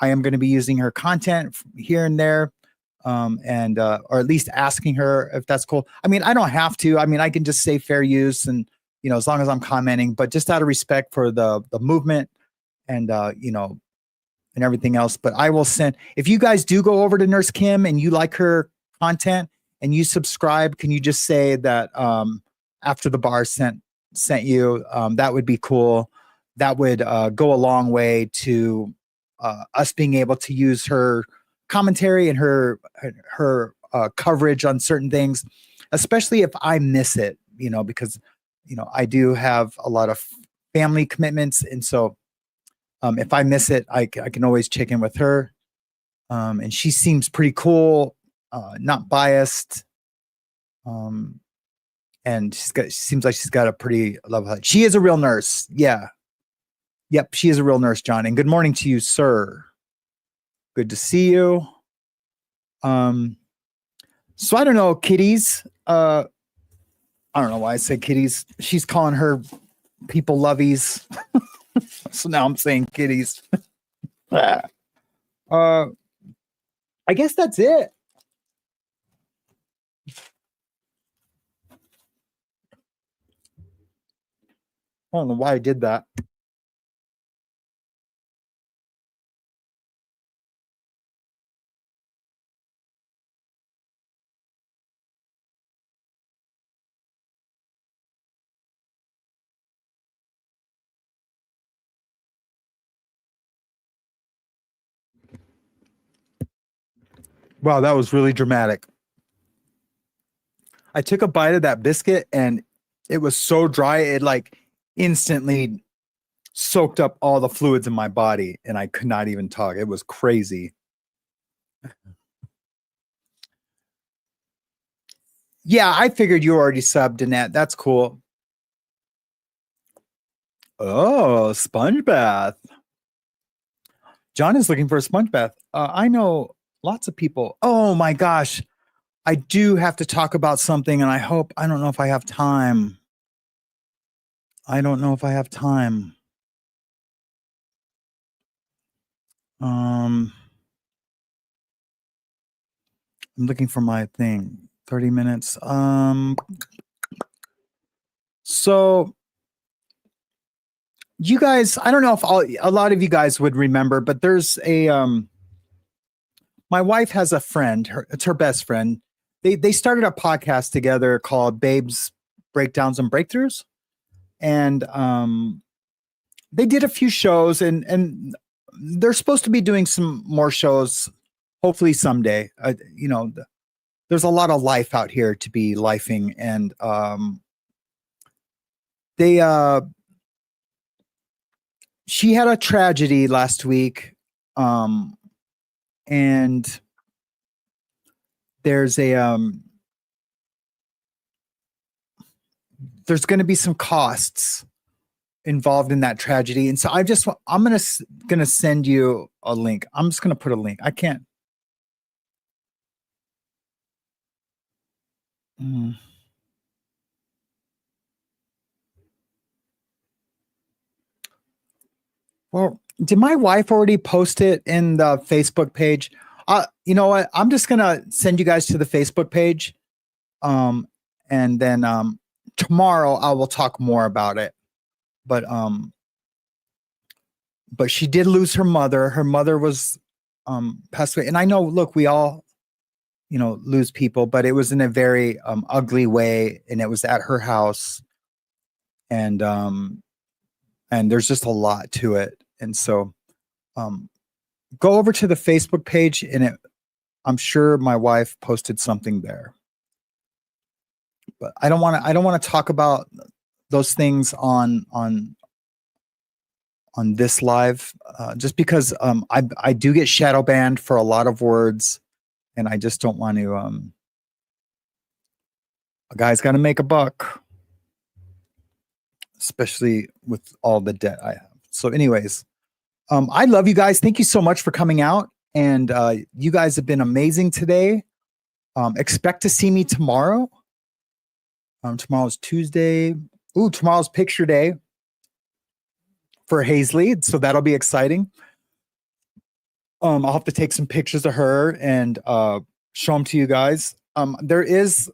I am going to be using her content here and there, or at least asking her if that's cool. I mean, I don't have to. I mean, I can just say fair use and, as long as I'm commenting, but just out of respect for the movement and, and everything else. But I will send, if you guys do go over to NurseKim and you like her content and you subscribe, can you just say that After the Bar sent you? That would be cool. That would go a long way to us being able to use her commentary and her coverage on certain things. especially if I miss it, because, I do have a lot of family commitments. And so if I miss it, I can always check in with her. And she seems pretty cool, not biased. And she seems like she's got a pretty level head. She is a real nurse. Yeah. Yep. She is a real nurse, John. And good morning to you, sir. Good to see you. So I don't know, kitties. I don't know why I say kitties. She's calling her people lovies. So now I'm saying kitties. I guess that's it. I don't know why I did that. Wow, that was really dramatic. I took a bite of that biscuit and it was so dry, it like instantly soaked up all the fluids in my body and I could not even talk. It was crazy. Yeah, I figured you already subbed, Annette. That's cool. Oh, sponge bath. John is looking for a sponge bath. I know lots of people. Oh my gosh. I do have to talk about something and I don't know if I have time. I'm looking for my thing. 30 minutes. So you guys, I don't know if a lot of you guys would remember, but there's my wife has a friend, it's her best friend. They started a podcast together called Babes, Breakdowns and Breakthroughs. And they did a few shows and they're supposed to be doing some more shows, hopefully someday. There's a lot of life out here to be lifing. And she had a tragedy last week. And there's going to be some costs involved in that tragedy. And so I'm going to send you a link. I'm just going to put a link. I can't. Well, did my wife already post it in the Facebook page? You know what? I'm just going to send you guys to the Facebook page. And then tomorrow I will talk more about it. But she did lose her mother. Her mother was passed away. And I know, look, we all, lose people, but it was in a very ugly way. And it was at her house. And there's just a lot to it. And so go over to the Facebook page and I'm sure my wife posted something there. But I don't want to talk about those things on this live, just because I do get shadow banned for a lot of words, and I just don't want to. A guy's got to make a buck, especially with all the debt I have. So, anyways, I love you guys. Thank you so much for coming out, and you guys have been amazing today. Expect to see me tomorrow. Tomorrow's Tuesday. Ooh, tomorrow's picture day for Hazley, so that'll be exciting. I'll have to take some pictures of her and show them to you guys. There is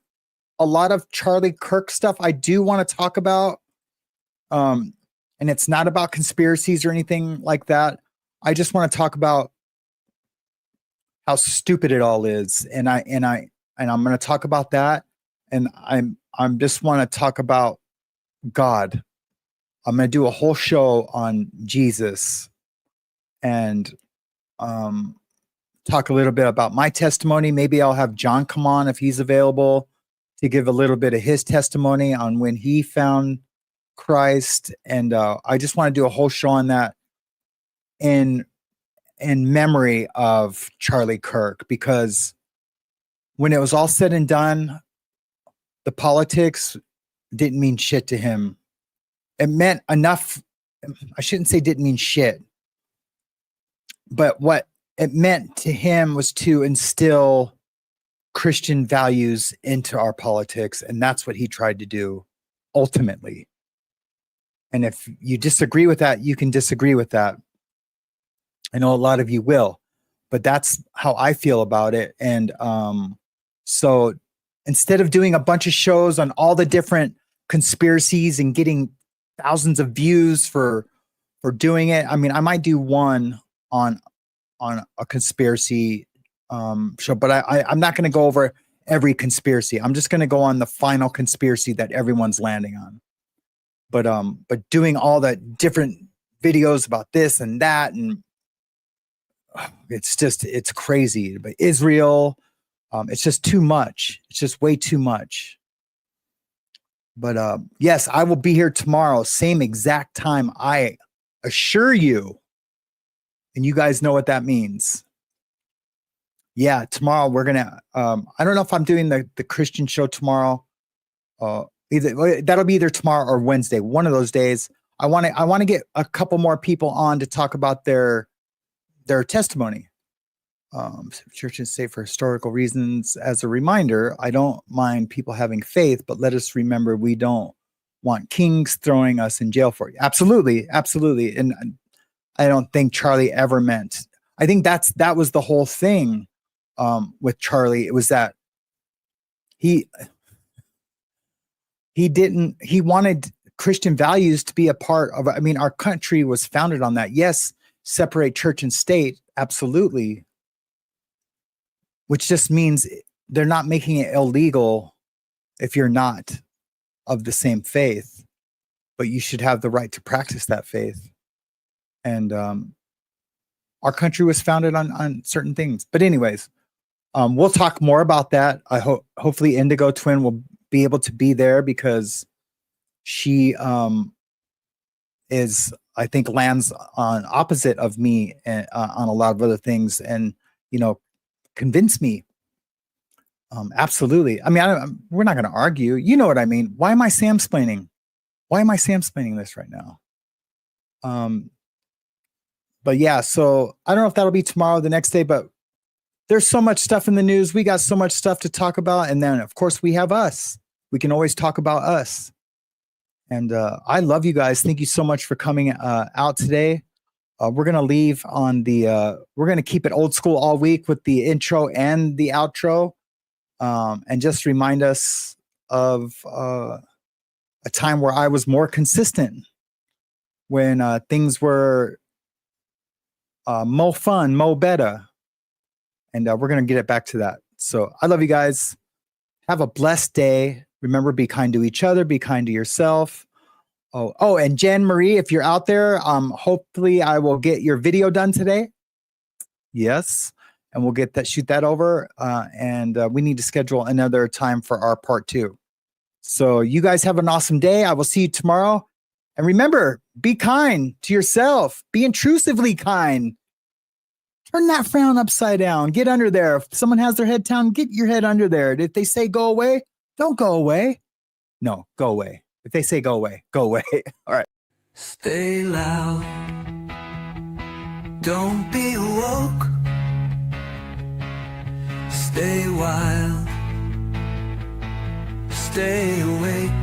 a lot of Charlie Kirk stuff I do want to talk about, and it's not about conspiracies or anything like that. I just want to talk about how stupid it all is, and I'm going to talk about that, and I'm just want to talk about God. I'm going to do a whole show on Jesus and talk a little bit about my testimony. Maybe I'll have John come on if he's available to give a little bit of his testimony on when he found Christ. And I just want to do a whole show on that in memory of Charlie Kirk, because when it was all said and done, the politics didn't mean shit to him. It meant enough. I shouldn't say didn't mean shit, but what it meant to him was to instill Christian values into our politics. And that's what he tried to do ultimately. And if you disagree with that, you can disagree with that. I know a lot of you will, but that's how I feel about it. And so instead of doing a bunch of shows on all the different conspiracies and getting thousands of views for doing it, I mean, I might do one on a conspiracy show, but I'm not going to go over every conspiracy. I'm just going to go on the final conspiracy that everyone's landing on. But doing all the different videos about this and that, and it's crazy. But Israel, it's just too much. It's just way too much. But yes, I will be here tomorrow, same exact time, I assure you. And you guys know what that means. Yeah, tomorrow we're gonna. I don't know if I'm doing the Christian show tomorrow. That'll be either tomorrow or Wednesday, one of those days. I want to get a couple more people on to talk about their testimony. Churches say for historical reasons. As a reminder, I don't mind people having faith, but let us remember we don't want kings throwing us in jail for it. Absolutely, absolutely. And I don't think Charlie ever meant. I think that was the whole thing with Charlie. It was that he wanted Christian values to be a part of. I mean, our country was founded on that. Yes, separate church and state, absolutely. Which just means they're not making it illegal if you're not of the same faith, but you should have the right to practice that faith. And our country was founded on certain things. But anyways, we'll talk more about that. I hopefully Indigo Twin will be able to be there, because she is, I think, lands on opposite of me on a lot of other things, and convince me. Absolutely. I mean, we're not going to argue. You know what I mean? Why am I samsplaining? Why am I samsplaining this right now? But yeah, so I don't know if that'll be tomorrow or the next day, but there's so much stuff in the news. We got so much stuff to talk about. And then, of course, we have us. We can always talk about us. And I love you guys. Thank you so much for coming out today. We're going to leave on we're going to keep it old school all week with the intro and the outro. And just remind us of a time where I was more consistent, when things were more fun, more better. And we're going to get it back to that. So I love you guys. Have a blessed day. Remember, be kind to each other, be kind to yourself. Oh, and Jen Marie, if you're out there, hopefully I will get your video done today. Yes. And we'll shoot that over. And we need to schedule another time for our part 2. So you guys have an awesome day. I will see you tomorrow. And remember, be kind to yourself. Be intrusively kind. Turn that frown upside down. Get under there. If someone has their head down, get your head under there. If they say go away, don't go away. No, go away. If they say go away, go away. All right. Stay loud. Don't be woke. Stay wild. Stay awake.